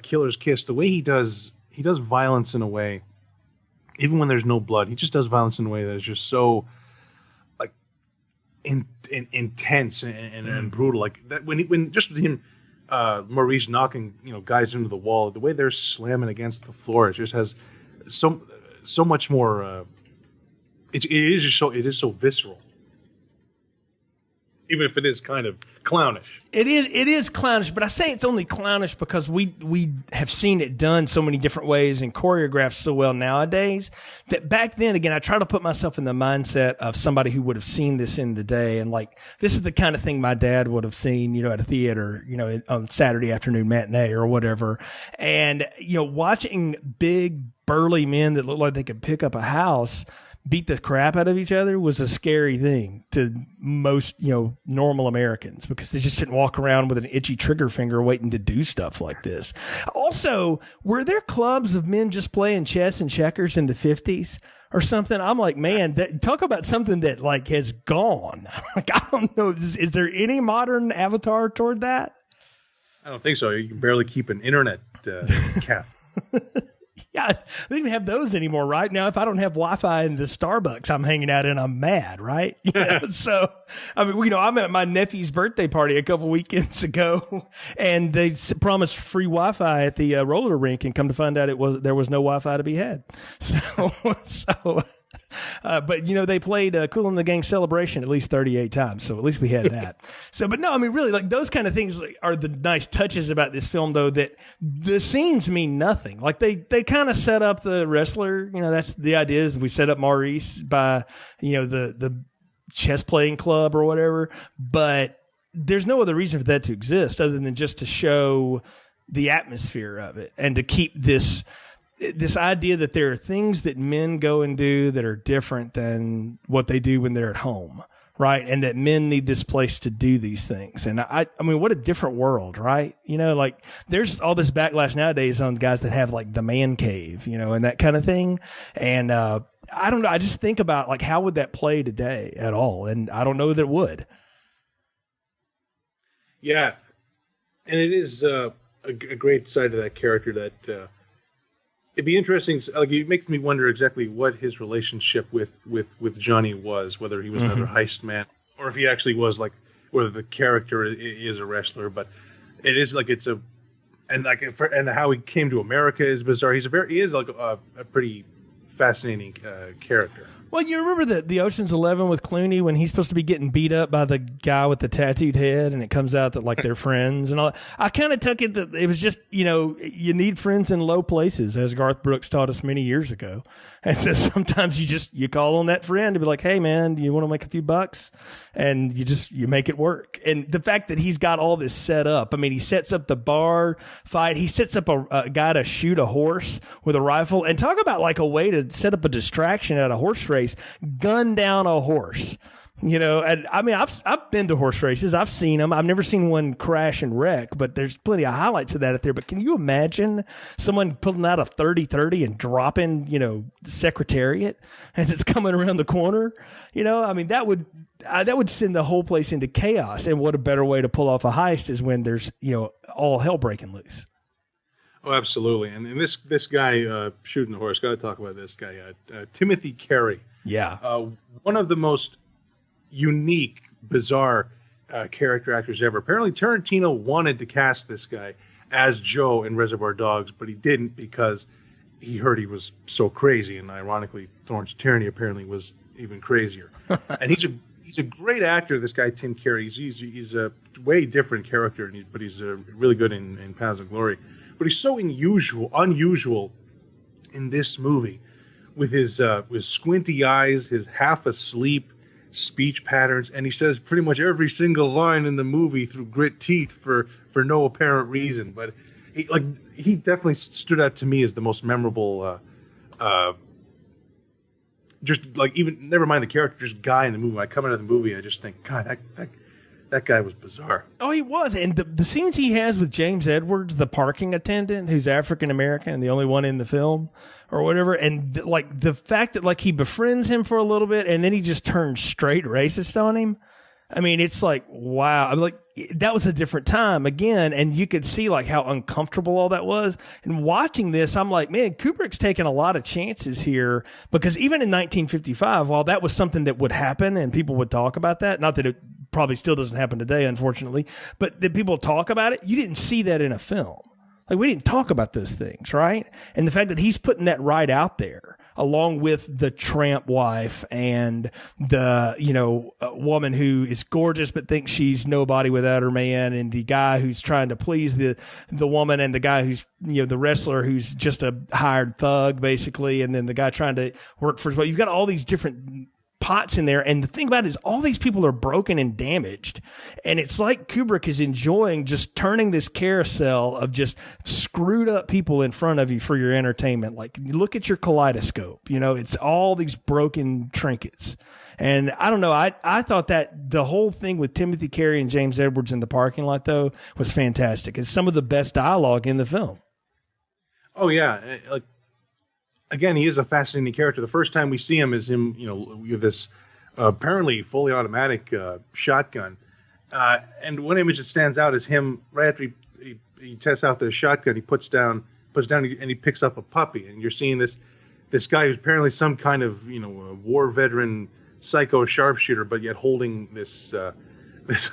Killer's Kiss, the way he does violence in a way, even when there's no blood, he just does violence in a way that is just so intense and brutal. Like that when just with him, Maurice knocking guys into the wall, the way they're slamming against the floor, it just has so much more. It is so visceral, even if it is kind of clownish. It is clownish, but I say it's only clownish because we have seen it done so many different ways and choreographed so well nowadays that back then, again, I try to put myself in the mindset of somebody who would have seen this in the day. And this is the kind of thing my dad would have seen, at a theater, on Saturday afternoon matinee or whatever. And, watching big burly men that look like they could pick up a house beat the crap out of each other was a scary thing to most, normal Americans because they just didn't walk around with an itchy trigger finger waiting to do stuff like this. Also, were there clubs of men just playing chess and checkers in the 50s or something? I'm like, man, talk about something that has gone. I don't know. Is there any modern avatar toward that? I don't think so. You can barely keep an internet cap. Yeah, they don't even have those anymore, right? Now, if I don't have Wi-Fi in the Starbucks I'm hanging out in, I'm mad, right? So, I mean, I'm at my nephew's birthday party a couple weekends ago, and they promised free Wi-Fi at the roller rink, and come to find out there was no Wi-Fi to be had. But they played Kool and the Gang Celebration at least 38 times, so at least we had that. But no, I mean, really, like those kind of things are the nice touches about this film, though, that the scenes mean nothing. Like they kind of set up the wrestler. That's the idea, is we set up Maurice by the chess playing club or whatever. But there's no other reason for that to exist other than just to show the atmosphere of it and to keep this idea that there are things that men go and do that are different than what they do when they're at home, right? And that men need this place to do these things. And I mean, what a different world, right? Like there's all this backlash nowadays on guys that have like the man cave, and that kind of thing. And I don't know. I just think about like, how would that play today at all? And I don't know that it would. Yeah. And it is a great side of that character that, it'd be interesting. Like, it makes me wonder exactly what his relationship with Johnny was, whether he was another heist man or if he actually was like, whether the character is a wrestler. But it is like and how he came to America is bizarre. He is like a pretty fascinating character. Well, you remember the Ocean's 11 with Clooney when he's supposed to be getting beat up by the guy with the tattooed head, and it comes out that like they're friends and all. I kind of took it that it was just, you need friends in low places, as Garth Brooks taught us many years ago. And so sometimes you call on that friend to be like, hey man, do you want to make a few bucks? And you make it work. And the fact that he's got all this set up, I mean, he sets up the bar fight. He sets up a guy to shoot a horse with a rifle, and talk about like a way to set up a distraction at a horse race, gun down a horse. And I mean, I've been to horse races. I've seen them. I've never seen one crash and wreck, but there's plenty of highlights of that out there. But can you imagine someone pulling out a 30-30 and dropping, the Secretariat as it's coming around the corner? I mean, that would send the whole place into chaos. And what a better way to pull off a heist is when there's, all hell breaking loose. Oh, absolutely. And this guy shooting the horse, got to talk about this guy, Timothy Carey. Yeah. One of the most unique, bizarre character actors ever. Apparently, Tarantino wanted to cast this guy as Joe in Reservoir Dogs, but he didn't because he heard he was so crazy. And ironically, Lawrence Tierney apparently was even crazier. And he's a great actor. This guy Tim Carey. He's a way different character, but he's really good in Pounds of Glory. But he's so unusual in this movie with his squinty eyes, his half asleep speech patterns, and he says pretty much every single line in the movie through grit teeth for no apparent reason. But he definitely stood out to me as the most memorable. Just like, even never mind the character, just guy in the movie. When I come out of the movie, I just think, God, that guy was bizarre. Oh, he was. And the scenes he has with James Edwards, the parking attendant who's African American and the only one in the film or whatever. And like the fact that like he befriends him for a little bit and then he just turns straight racist on him. I mean, it's like, wow. I'm like, that was a different time again. And you could see like how uncomfortable all that was. And watching this, I'm like, man, Kubrick's taking a lot of chances here, because even in 1955, while that was something that would happen and people would talk about that, not that it probably still doesn't happen today, unfortunately, but that people talk about it, you didn't see that in a film. Like, we didn't talk about those things, right? And the fact that he's putting that right out there, along with the tramp wife and the, woman who is gorgeous but thinks she's nobody without her man, and the guy who's trying to please the woman, and the guy who's, the wrestler who's just a hired thug, basically, and then the guy trying to work for his wife. You've got all these different pots in there, and the thing about it is all these people are broken and damaged, and it's like Kubrick is enjoying just turning this carousel of just screwed up people in front of you for your entertainment. Like, look at your kaleidoscope, it's all these broken trinkets. And I don't know, I thought that the whole thing with Timothy Carey and James Edwards in the parking lot, though, was fantastic. It's some of the best dialogue in the film. Oh yeah, like, again, he is a fascinating character. The first time we see him is him, with this apparently fully automatic shotgun. And one image that stands out is him right after he he tests out the shotgun. He puts down, and he picks up a puppy. And you're seeing this guy who's apparently some kind of a war veteran, psycho sharpshooter, but yet holding this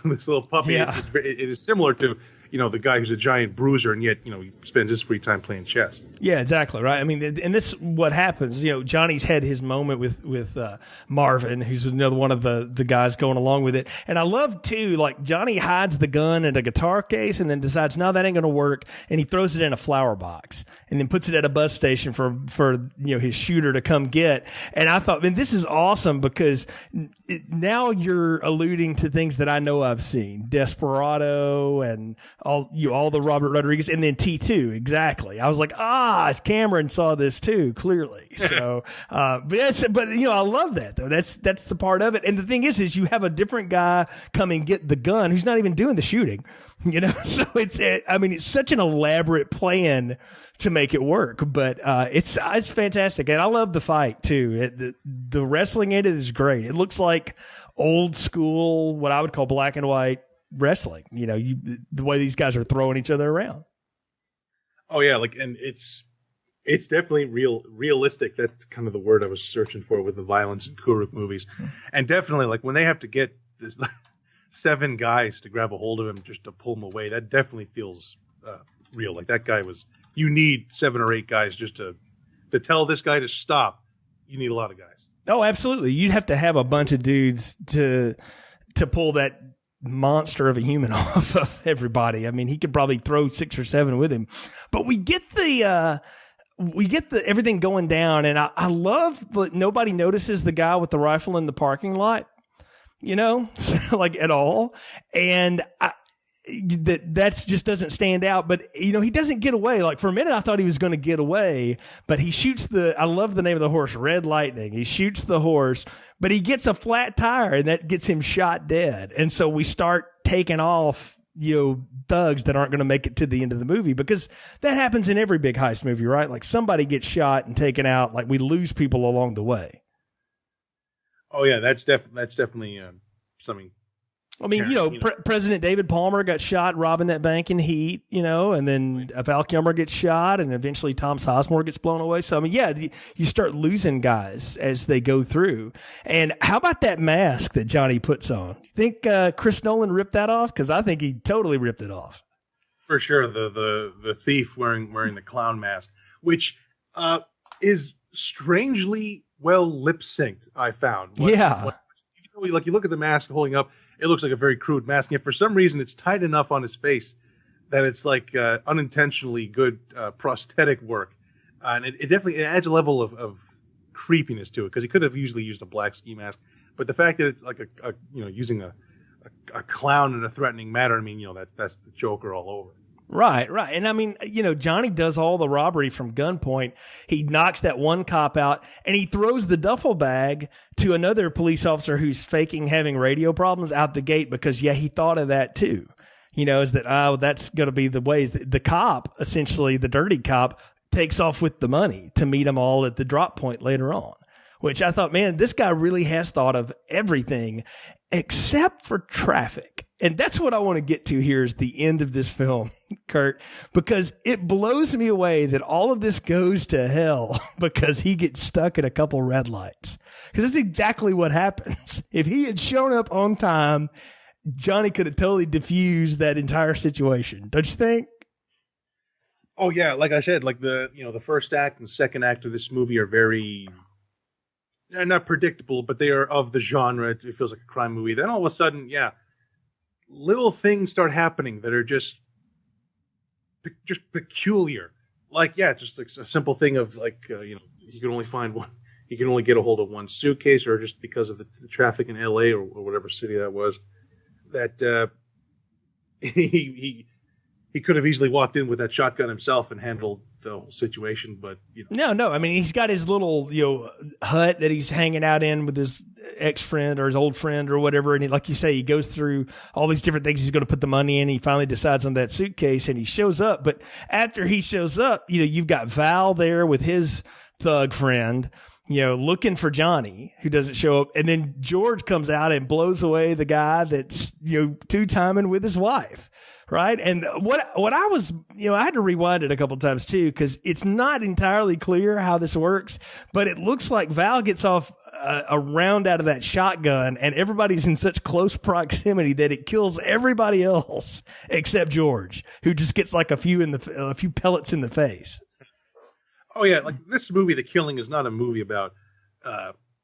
little puppy. Yeah. It is similar to the guy who's a giant bruiser, and yet he spends his free time playing chess. Yeah, exactly right. I mean, and this what happens. Johnny's had his moment with Marvin, who's another one of the guys going along with it. And I love too, like Johnny hides the gun in a guitar case, and then decides, no, that ain't going to work, and he throws it in a flower box, and then puts it at a bus station for his shooter to come get. And I thought, man, this is awesome because now you're alluding to things that I know I've seen, Desperado and all the Robert Rodriguez, and then T2. Exactly. I was like, Cameron saw this too, clearly. So, but I love that though. That's the part of it. And the thing is you have a different guy come and get the gun who's not even doing the shooting, so it's such an elaborate plan to make it work, but it's fantastic. And I love the fight too. The wrestling in it is great. It looks like old school, what I would call black and white wrestling, the way these guys are throwing each other around. Oh yeah. And it's definitely realistic. That's kind of the word I was searching for with the violence in Kubrick movies. And definitely when they have to get this 7 guys to grab a hold of him just to pull him away, that definitely feels real. Like that guy you need 7 or 8 guys just to tell this guy to stop. You need a lot of guys. Oh, absolutely. You'd have to have a bunch of dudes to pull that monster of a human off of everybody. I mean, he could probably throw 6 or 7 with him, but we get the everything going down. And I love that nobody notices the guy with the rifle in the parking lot, at all. And that just doesn't stand out, but he doesn't get away. Like for a minute I thought he was going to get away, but he shoots I love the name of the horse, Red Lightning. He shoots the horse, but he gets a flat tire and that gets him shot dead. And so we start taking off thugs that aren't going to make it to the end of the movie, because that happens in every big heist movie, right? Like somebody gets shot and taken out. Like we lose people along the way. Oh yeah, that's definitely something. I mean, President David Palmer got shot robbing that bank in Heat, and then Val Kilmer gets shot, and eventually Tom Sizemore gets blown away. So, I mean, yeah, you start losing guys as they go through. And how about that mask that Johnny puts on? You think Chris Nolan ripped that off? Because I think he totally ripped it off. For sure, the thief wearing the clown mask, which is strangely well lip synced. I found. You look at the mask holding up. It looks like a very crude mask. And for some reason, it's tight enough on his face that it's like unintentionally good prosthetic work. And it definitely adds a level of creepiness to it, because he could have easily used a black ski mask. But the fact that it's like using a clown in a threatening manner, I mean, that's the Joker all over. Right. And I mean, Johnny does all the robbery from gunpoint. He knocks that one cop out and he throws the duffel bag to another police officer who's faking having radio problems out the gate, because he thought of that too. Is that, that's going to be the ways that the cop, essentially the dirty cop, takes off with the money to meet them all at the drop point later on, which I thought, man, this guy really has thought of everything except for traffic. And that's what I want to get to here is the end of this film, Kurt, because it blows me away that all of this goes to hell because he gets stuck at a couple red lights. Because that's exactly what happens. If he had shown up on time, Johnny could have totally diffused that entire situation. Don't you think? Oh yeah, like I said, like the first act and second act of this movie are very, they're not predictable, but they are of the genre. It feels like a crime movie. Then all of a sudden, little things start happening that are just peculiar. Like, just like a simple thing of like, you can only find one, you can only get a hold of one suitcase, or just because of the traffic in LA or whatever city that was, that he could have easily walked in with that shotgun himself and handled the whole situation, but No. I mean, he's got his little hut that he's hanging out in with his ex-friend or his old friend or whatever, and like you say, he goes through all these different things he's going to put the money in. He finally decides on that suitcase, and he shows up. But after he shows up, you've got Val there with his thug friend. looking for Johnny, who doesn't show up. And then George comes out and blows away the guy that's, two-timing with his wife. Right. And what I was, I had to rewind it a couple of times too, because it's not entirely clear how this works, but it looks like Val gets off a round out of that shotgun and everybody's in such close proximity that it kills everybody else except George, who just gets like a few pellets in the face. Oh yeah. Like this movie, The Killing, is not a movie about,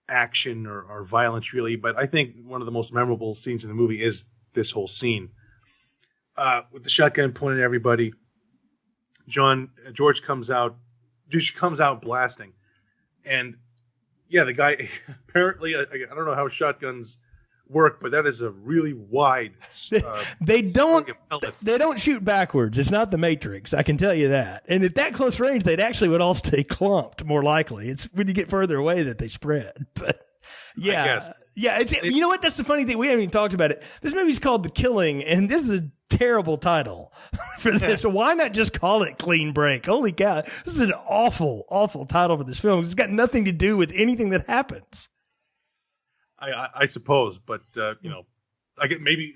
action or violence really, but I think one of the most memorable scenes in the movie is this whole scene. With the shotgun pointed at everybody, George comes out blasting, and yeah, the guy apparently I don't know how shotguns work, but that is a really wide. They don't shoot backwards. It's not the Matrix, I can tell you that. And at that close range, they'd actually would all stay clumped more likely. It's when you get further away that they spread, but. Yeah. Yeah. You know what? That's the funny thing. We haven't even talked about it. This movie's called The Killing, and this is a terrible title for this. So why not just call it Clean Break? Holy cow. This is an awful, awful title for this film. It's got nothing to do with anything that happens. I suppose, but, I get maybe,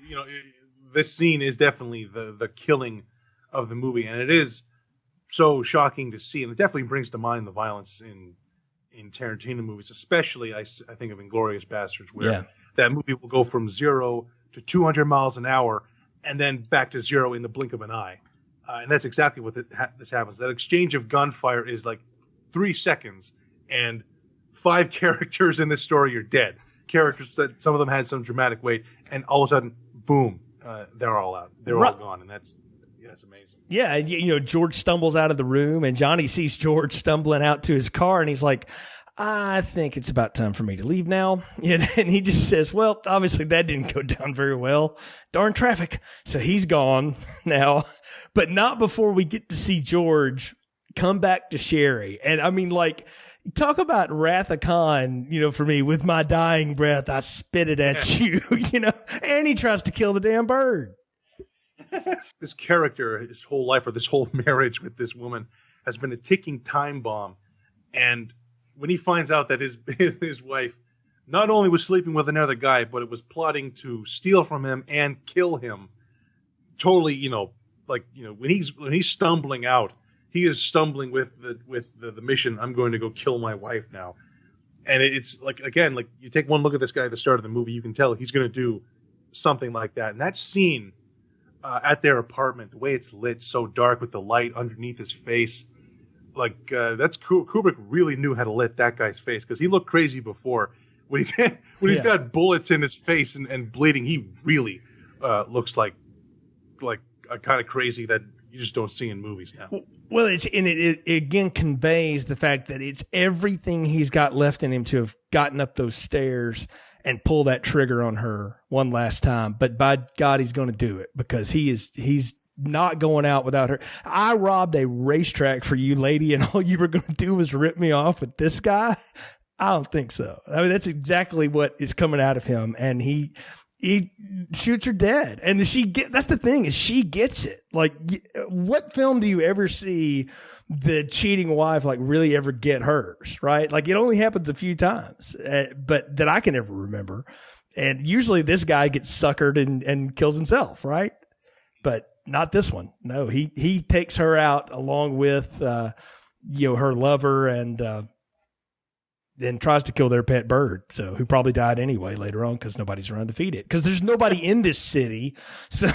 this scene is definitely the killing of the movie, and it is so shocking to see, and it definitely brings to mind the violence in Tarantino movies, especially I think of Inglourious Basterds, where that movie will go from 0 to 200 miles an hour and then back to 0 in the blink of an eye. And that's exactly what this happens. That exchange of gunfire is like 3 seconds, and 5 characters in this story are dead. Characters that some of them had some dramatic weight, and all of a sudden, boom, they're all out. They're all gone, and that's amazing. Yeah, George stumbles out of the room, and Johnny sees George stumbling out to his car, and he's like, I think it's about time for me to leave now. And he just says, well, obviously that didn't go down very well. Darn traffic. So he's gone now, but not before we get to see George come back to Sherry. And I mean, like, talk about Wrath of Khan, for me, with my dying breath, I spit it at you, and he tries to kill the damn bird. This character, his whole life, or this whole marriage with this woman, has been a ticking time bomb. And when he finds out that his wife not only was sleeping with another guy, but it was plotting to steal from him and kill him, totally, when he's stumbling out, he is stumbling with the mission. I'm going to go kill my wife now. And it's like, again, like you take one look at this guy at the start of the movie, you can tell he's going to do something like that. And that scene at their apartment, the way it's lit, so dark with the light underneath his face, like that's Kubrick really knew how to lit that guy's face, because he looked crazy before. When he's got bullets in his face and bleeding, he really looks like a kind of crazy that you just don't see in movies now. Well, it again conveys the fact that it's everything he's got left in him to have gotten up those stairs and pull that trigger on her one last time. But by God, he's going to do it, because he's not going out without her. I robbed a racetrack for you, lady, and all you were going to do was rip me off with this guy. I don't think so. I mean, that's exactly what is coming out of him. And he shoots her dead. And that's the thing, is she gets it. Like, what film do you ever see the cheating wife like really ever get hers, right? Like, it only happens a few times, but that I can ever remember. And usually this guy gets suckered and kills himself, right? But not this one. No, he takes her out along with, her lover, and then tries to kill their pet bird. So who probably died anyway later on, because nobody's around to feed it. Because there's nobody in this city. So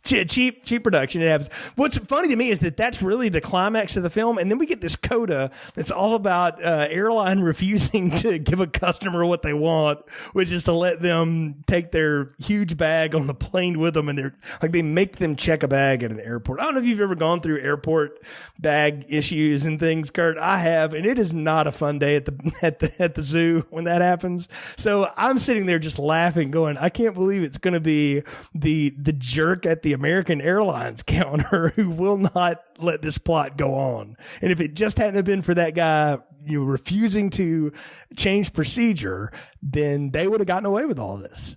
cheap production. It happens. What's funny to me is that that's really the climax of the film. And then we get this coda that's all about airline refusing to give a customer what they want, which is to let them take their huge bag on the plane with them. And they make them check a bag at an airport. I don't know if you've ever gone through airport bag issues and things, Kurt. I have, and it is not a fun day at the zoo when that happens. So I'm sitting there just laughing, going, I can't believe it's going to be the jerk at the American Airlines counter who will not let this plot go on. And if it just hadn't been for that guy refusing to change procedure, then they would have gotten away with all this.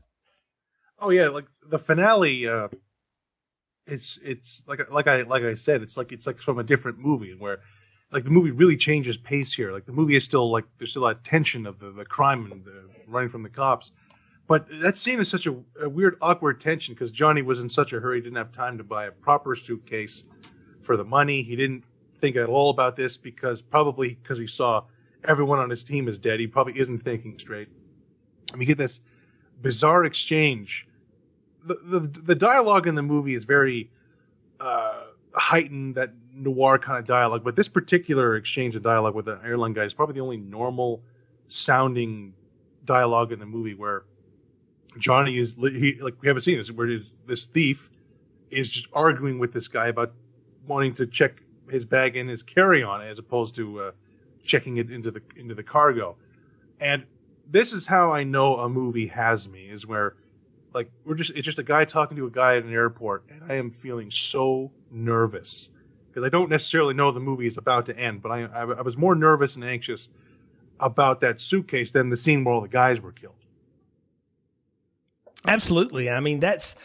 Oh yeah, like the finale. It's like I said, it's like from a different movie, where like the movie really changes pace here. Like the movie is still like there's still that tension of the crime and the running from the cops. But that scene is such a weird, awkward tension because Johnny was in such a hurry, he didn't have time to buy a proper suitcase for the money. He didn't think at all about this because he saw everyone on his team is dead. He probably isn't thinking straight. And we get this bizarre exchange. The dialogue in the movie is very heightened, that noir kind of dialogue. But this particular exchange of dialogue with the airline guy is probably the only normal sounding dialogue in the movie where Johnny we haven't seen this, where this thief is just arguing with this guy about wanting to check his bag in his carry-on as opposed to checking it into the cargo. And this is how I know a movie has me, is where like it's just a guy talking to a guy at an airport, and I am feeling so nervous because I don't necessarily know the movie is about to end, but I was more nervous and anxious about that suitcase than the scene where all the guys were killed. Absolutely. I mean, that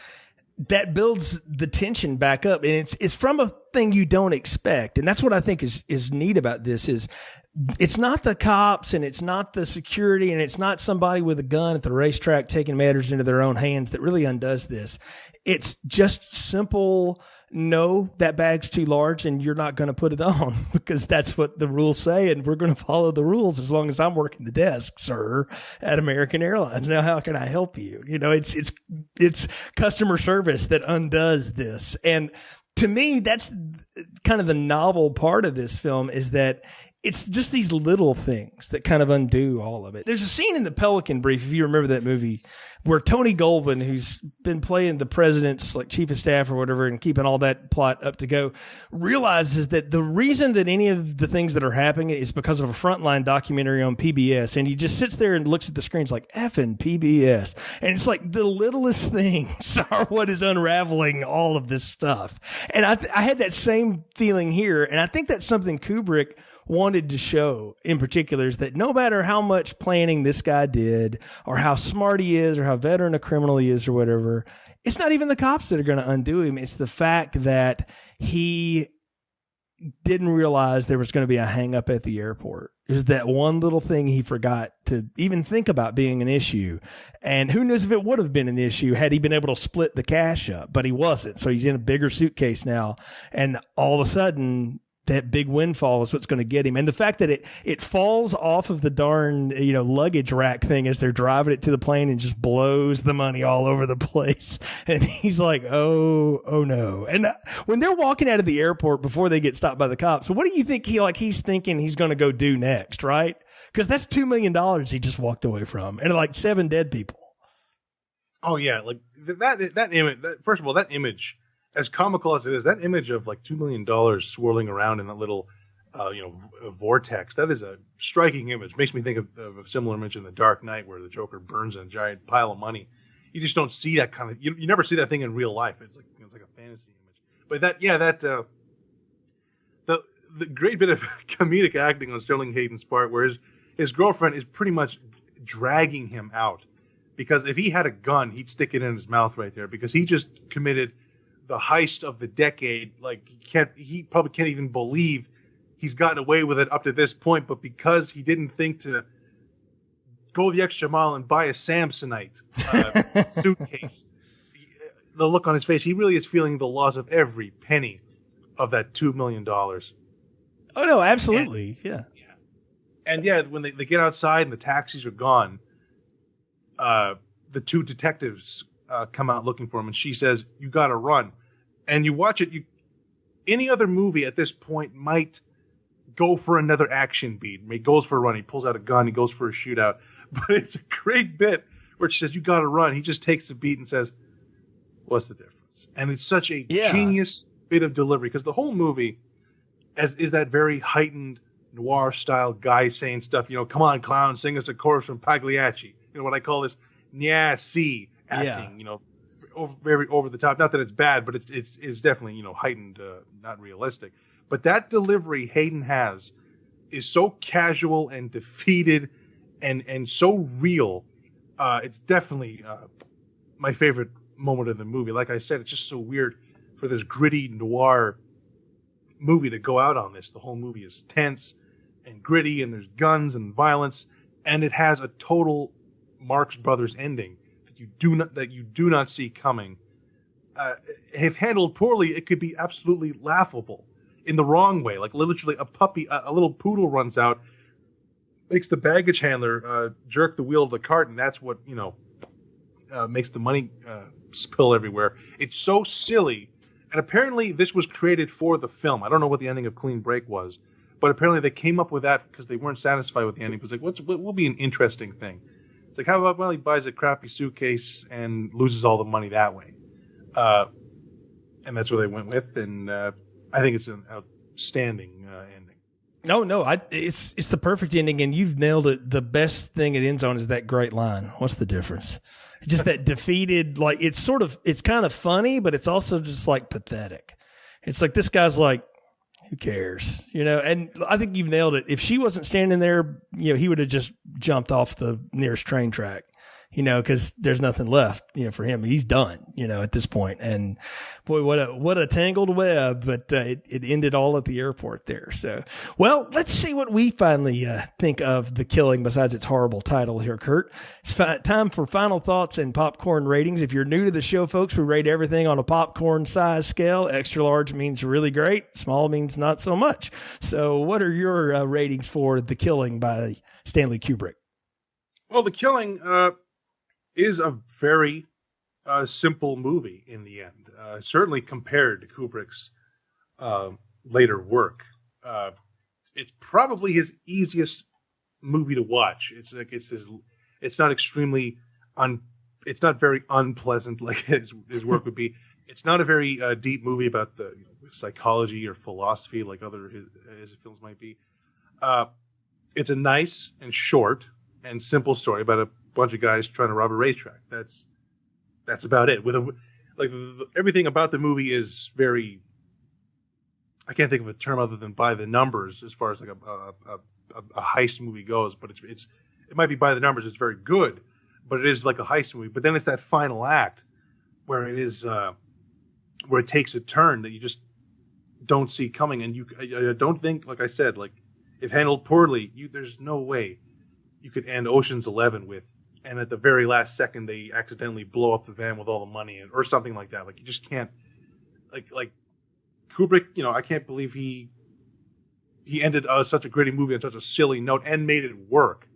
builds the tension back up, and it's from a thing you don't expect. And that's what I think is neat about this is it's not the cops and it's not the security and it's not somebody with a gun at the racetrack taking matters into their own hands that really undoes this. It's just simple. No, that bag's too large and you're not going to put it on because that's what the rules say. And we're going to follow the rules as long as I'm working the desk, sir, at American Airlines. Now, how can I help you? You know, it's customer service that undoes this. And to me, that's kind of the novel part of this film is that it's just these little things that kind of undo all of it. There's a scene in The Pelican Brief, if you remember that movie, where Tony Goldwyn, who's been playing the president's like chief of staff or whatever and keeping all that plot up to go, realizes that the reason that any of the things that are happening is because of a Frontline documentary on PBS. And he just sits there and looks at the screens like, effing PBS. And it's like the littlest things are what is unraveling all of this stuff. And I had that same feeling here. And I think that's something Kubrick wanted to show in particular, is that no matter how much planning this guy did or how smart he is or how veteran a criminal he is or whatever, it's not even the cops that are going to undo him. It's the fact that he didn't realize there was going to be a hang up at the airport. It was that one little thing he forgot to even think about being an issue. And who knows if it would have been an issue had he been able to split the cash up, but he wasn't. So he's in a bigger suitcase now. And all of a sudden, that big windfall is what's going to get him. And the fact that it falls off of the darn, luggage rack thing as they're driving it to the plane and just blows the money all over the place. And he's like, oh no. And when they're walking out of the airport before they get stopped by the cops, what do you think he's thinking he's going to go do next, right? Because that's $2 million he just walked away from and like 7 dead people. Oh yeah. Like that image, first of all, that image, as comical as it is, that image of like $2 million swirling around in that little, vortex, that is a striking image. Makes me think of a similar image in The Dark Knight where the Joker burns in a giant pile of money. You just don't see that kind of, you never see that thing in real life. It's like a fantasy image. But the great bit of comedic acting on Sterling Hayden's part where his girlfriend is pretty much dragging him out, because if he had a gun, he'd stick it in his mouth right there, because he just committed the heist of the decade. Like he probably can't even believe he's gotten away with it up to this point, but because he didn't think to go the extra mile and buy a Samsonite suitcase, the look on his face, he really is feeling the loss of every penny of that $2 million. Oh no, absolutely. And when they get outside and the taxis are gone, the 2 detectives come out looking for him, and she says, "You got to run." And you watch it. Any other movie at this point might go for another action beat. He goes for a run. He pulls out a gun. He goes for a shootout. But it's a great bit where she says, "You got to run." He just takes the beat and says, "What's the difference?" And it's such a genius bit of delivery, because the whole movie is that very heightened noir style guy saying stuff. "Come on, clown, sing us a chorus from Pagliacci." What I call this see acting, very over the top. Not that it's bad, but it's definitely, heightened, not realistic. But that delivery Hayden has is so casual and defeated and so real. It's definitely my favorite moment of the movie. Like I said, it's just so weird for this gritty noir movie to go out on this. The whole movie is tense and gritty, and there's guns and violence, and it has a total Marx Brothers ending that you do not see coming. If handled poorly, it could be absolutely laughable in the wrong way. Like literally, a little poodle runs out, makes the baggage handler jerk the wheel of the cart, and that's what makes the money spill everywhere. It's so silly, and apparently this was created for the film. I don't know what the ending of Clean Break was, but apparently they came up with that because they weren't satisfied with the ending. It was like, what will be an interesting thing? It's like, how about, well, he buys a crappy suitcase and loses all the money that way. And that's what they went with, and I think it's an outstanding ending. No, it's the perfect ending, and you've nailed it. The best thing it ends on is that great line. What's the difference? Just that defeated, like, it's kind of funny, but it's also just like pathetic. It's like this guy's like, who cares? And I think you've nailed it. If she wasn't standing there, he would have just jumped off the nearest train track, because there's nothing left, for him. He's done, at this point. And boy, what a tangled web, but it ended all at the airport there. So, well, let's see what we finally think of The Killing besides its horrible title here, Kurt. It's time for final thoughts and popcorn ratings. If you're new to the show, folks, we rate everything on a popcorn size scale. Extra large means really great. Small means not so much. So what are your ratings for The Killing by Stanley Kubrick? Well, The Killing, is a very simple movie in the end, certainly compared to Kubrick's later work. It's probably his easiest movie to watch. It's not very unpleasant like his work would be. It's not a very deep movie about the psychology or philosophy like other his films might be. It's a nice and short and simple story about a bunch of guys trying to rob a racetrack. That's about it. Everything about the movie is very, I can't think of a term other than by the numbers as far as like a heist movie goes, but it might be by the numbers. It's very good, but it is like a heist movie. But then it's that final act where where it takes a turn that you just don't see coming. And I don't think, like I said, like if handled poorly, there's no way you could end Ocean's 11 and at the very last second they accidentally blow up the van with all the money or something like that. Like you just can't, like Kubrick, I can't believe he ended such a gritty movie on such a silly note and made it work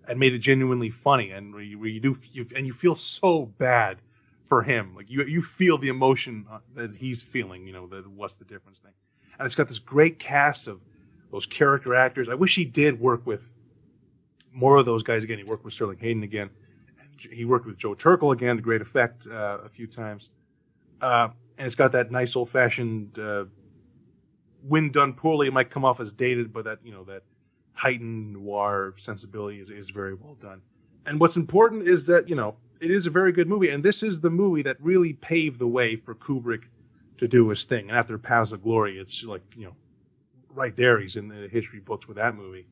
and made it genuinely funny, and where you feel so bad for him. Like you feel the emotion that he's feeling, what's the difference thing. And it's got this great cast of those character actors. I wish he did work with more of those guys again. He worked with Sterling Hayden again. And he worked with Joe Turkel again to great effect a few times. And it's got that nice old-fashioned, when done poorly, it might come off as dated, but that heightened noir sensibility is very well done. And what's important is that, it is a very good movie. And this is the movie that really paved the way for Kubrick to do his thing. And after Paths of Glory, it's like, right there. He's in the history books with that movie.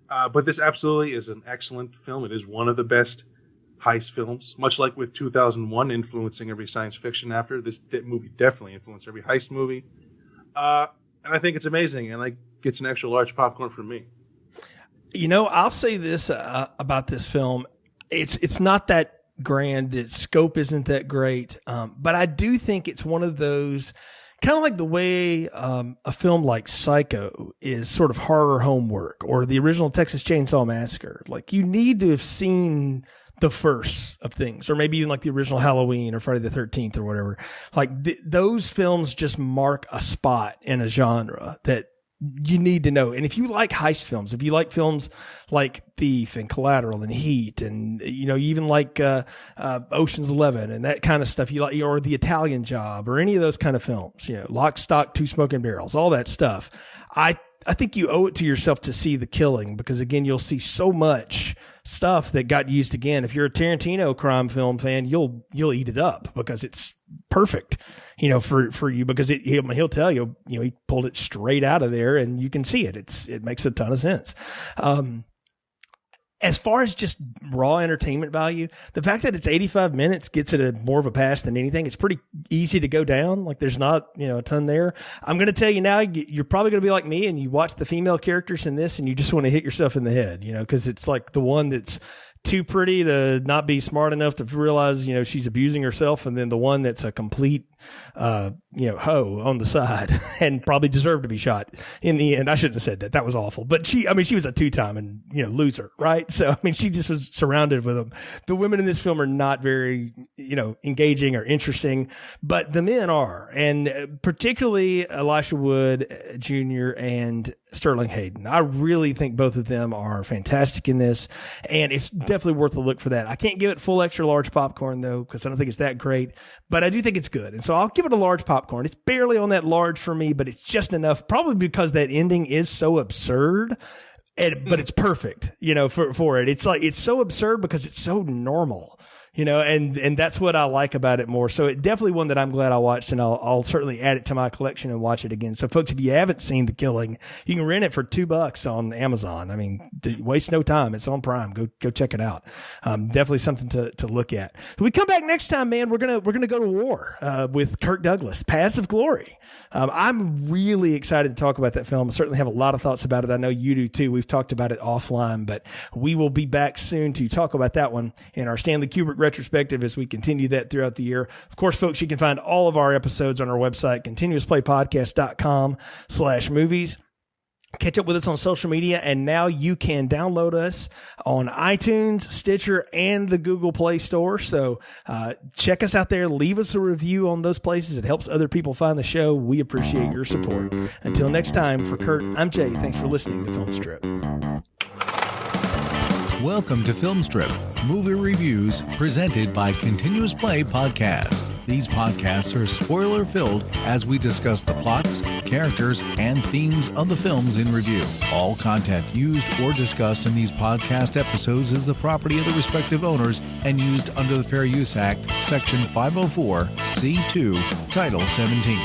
But this absolutely is an excellent film. It is one of the best heist films, much like with 2001 influencing every science fiction after. This movie definitely influenced every heist movie. And I think it's amazing, and like gets an extra large popcorn from me. I'll say this about this film. It's not that grand. Its scope isn't that great. But I do think it's one of those, kind of like the way a film like Psycho is sort of horror homework, or the original Texas Chainsaw Massacre. Like, you need to have seen the first of things, or maybe even like the original Halloween or Friday the 13th or whatever. Like those films just mark a spot in a genre that you need to know. And if you like heist films, if you like films like Thief and Collateral and Heat, and you even like Ocean's 11 and that kind of stuff, you like, or The Italian Job, or any of those kind of films, Lock, Stock, Two Smoking Barrels, all that stuff, I think you owe it to yourself to see The Killing, because again, you'll see so much stuff that got used again. If you're a Tarantino crime film fan, you'll eat it up because it's perfect, for you, because he'll tell you, he pulled it straight out of there and you can see it. It makes a ton of sense. as far as just raw entertainment value, the fact that it's 85 minutes gets it more of a pass than anything. It's pretty easy to go down. Like there's not, a ton there. I'm going to tell you now, you're probably going to be like me and you watch the female characters in this and you just want to hit yourself in the head, because it's like the one that's too pretty to not be smart enough to realize, she's abusing herself. And then the one that's a complete, hoe on the side and probably deserved to be shot in the end. I shouldn't have said that. That was awful. But she was a 2-time and, loser, right? So, she just was surrounded with them. The women in this film are not very, engaging or interesting, but the men are. And particularly Elisha Wood Jr. and Sterling Hayden. I really think both of them are fantastic in this, and it's definitely worth a look for that. I can't give it full extra large popcorn though, because I don't think it's that great, but I do think it's good. And so I'll give it a large popcorn. It's barely on that large for me, but it's just enough, probably because that ending is so absurd. But it's perfect, for it. It's like, it's so absurd because it's so normal. And that's what I like about it more. So it definitely one that I'm glad I watched, and I'll certainly add it to my collection and watch it again. So folks, if you haven't seen The Killing, you can rent it for $2 on Amazon. Waste no time. It's on Prime. Go check it out. Definitely something to look at. When we come back next time, man, we're going to go to war, with Kirk Douglas, Paths of Glory. I'm really excited to talk about that film. I certainly have a lot of thoughts about it. I know you do too. We've talked about it offline, but we will be back soon to talk about that one in our Stanley Kubrick retrospective as we continue that throughout the year. Of course, folks, you can find all of our episodes on our website, continuousplaypodcast.com/movies. Catch up with us on social media, and now you can download us on iTunes, Stitcher, and the Google Play Store. So check us out there. Leave us a review on those places. It helps other people find the show. We appreciate your support. Until next time, for Kurt, I'm Jay. Thanks for listening to Film Strip. Welcome to Film Strip, movie reviews presented by Continuous Play Podcast. These podcasts are spoiler-filled as we discuss the plots, characters, and themes of the films in review. All content used or discussed in these podcast episodes is the property of the respective owners and used under the Fair Use Act, Section 504, C2, Title 17.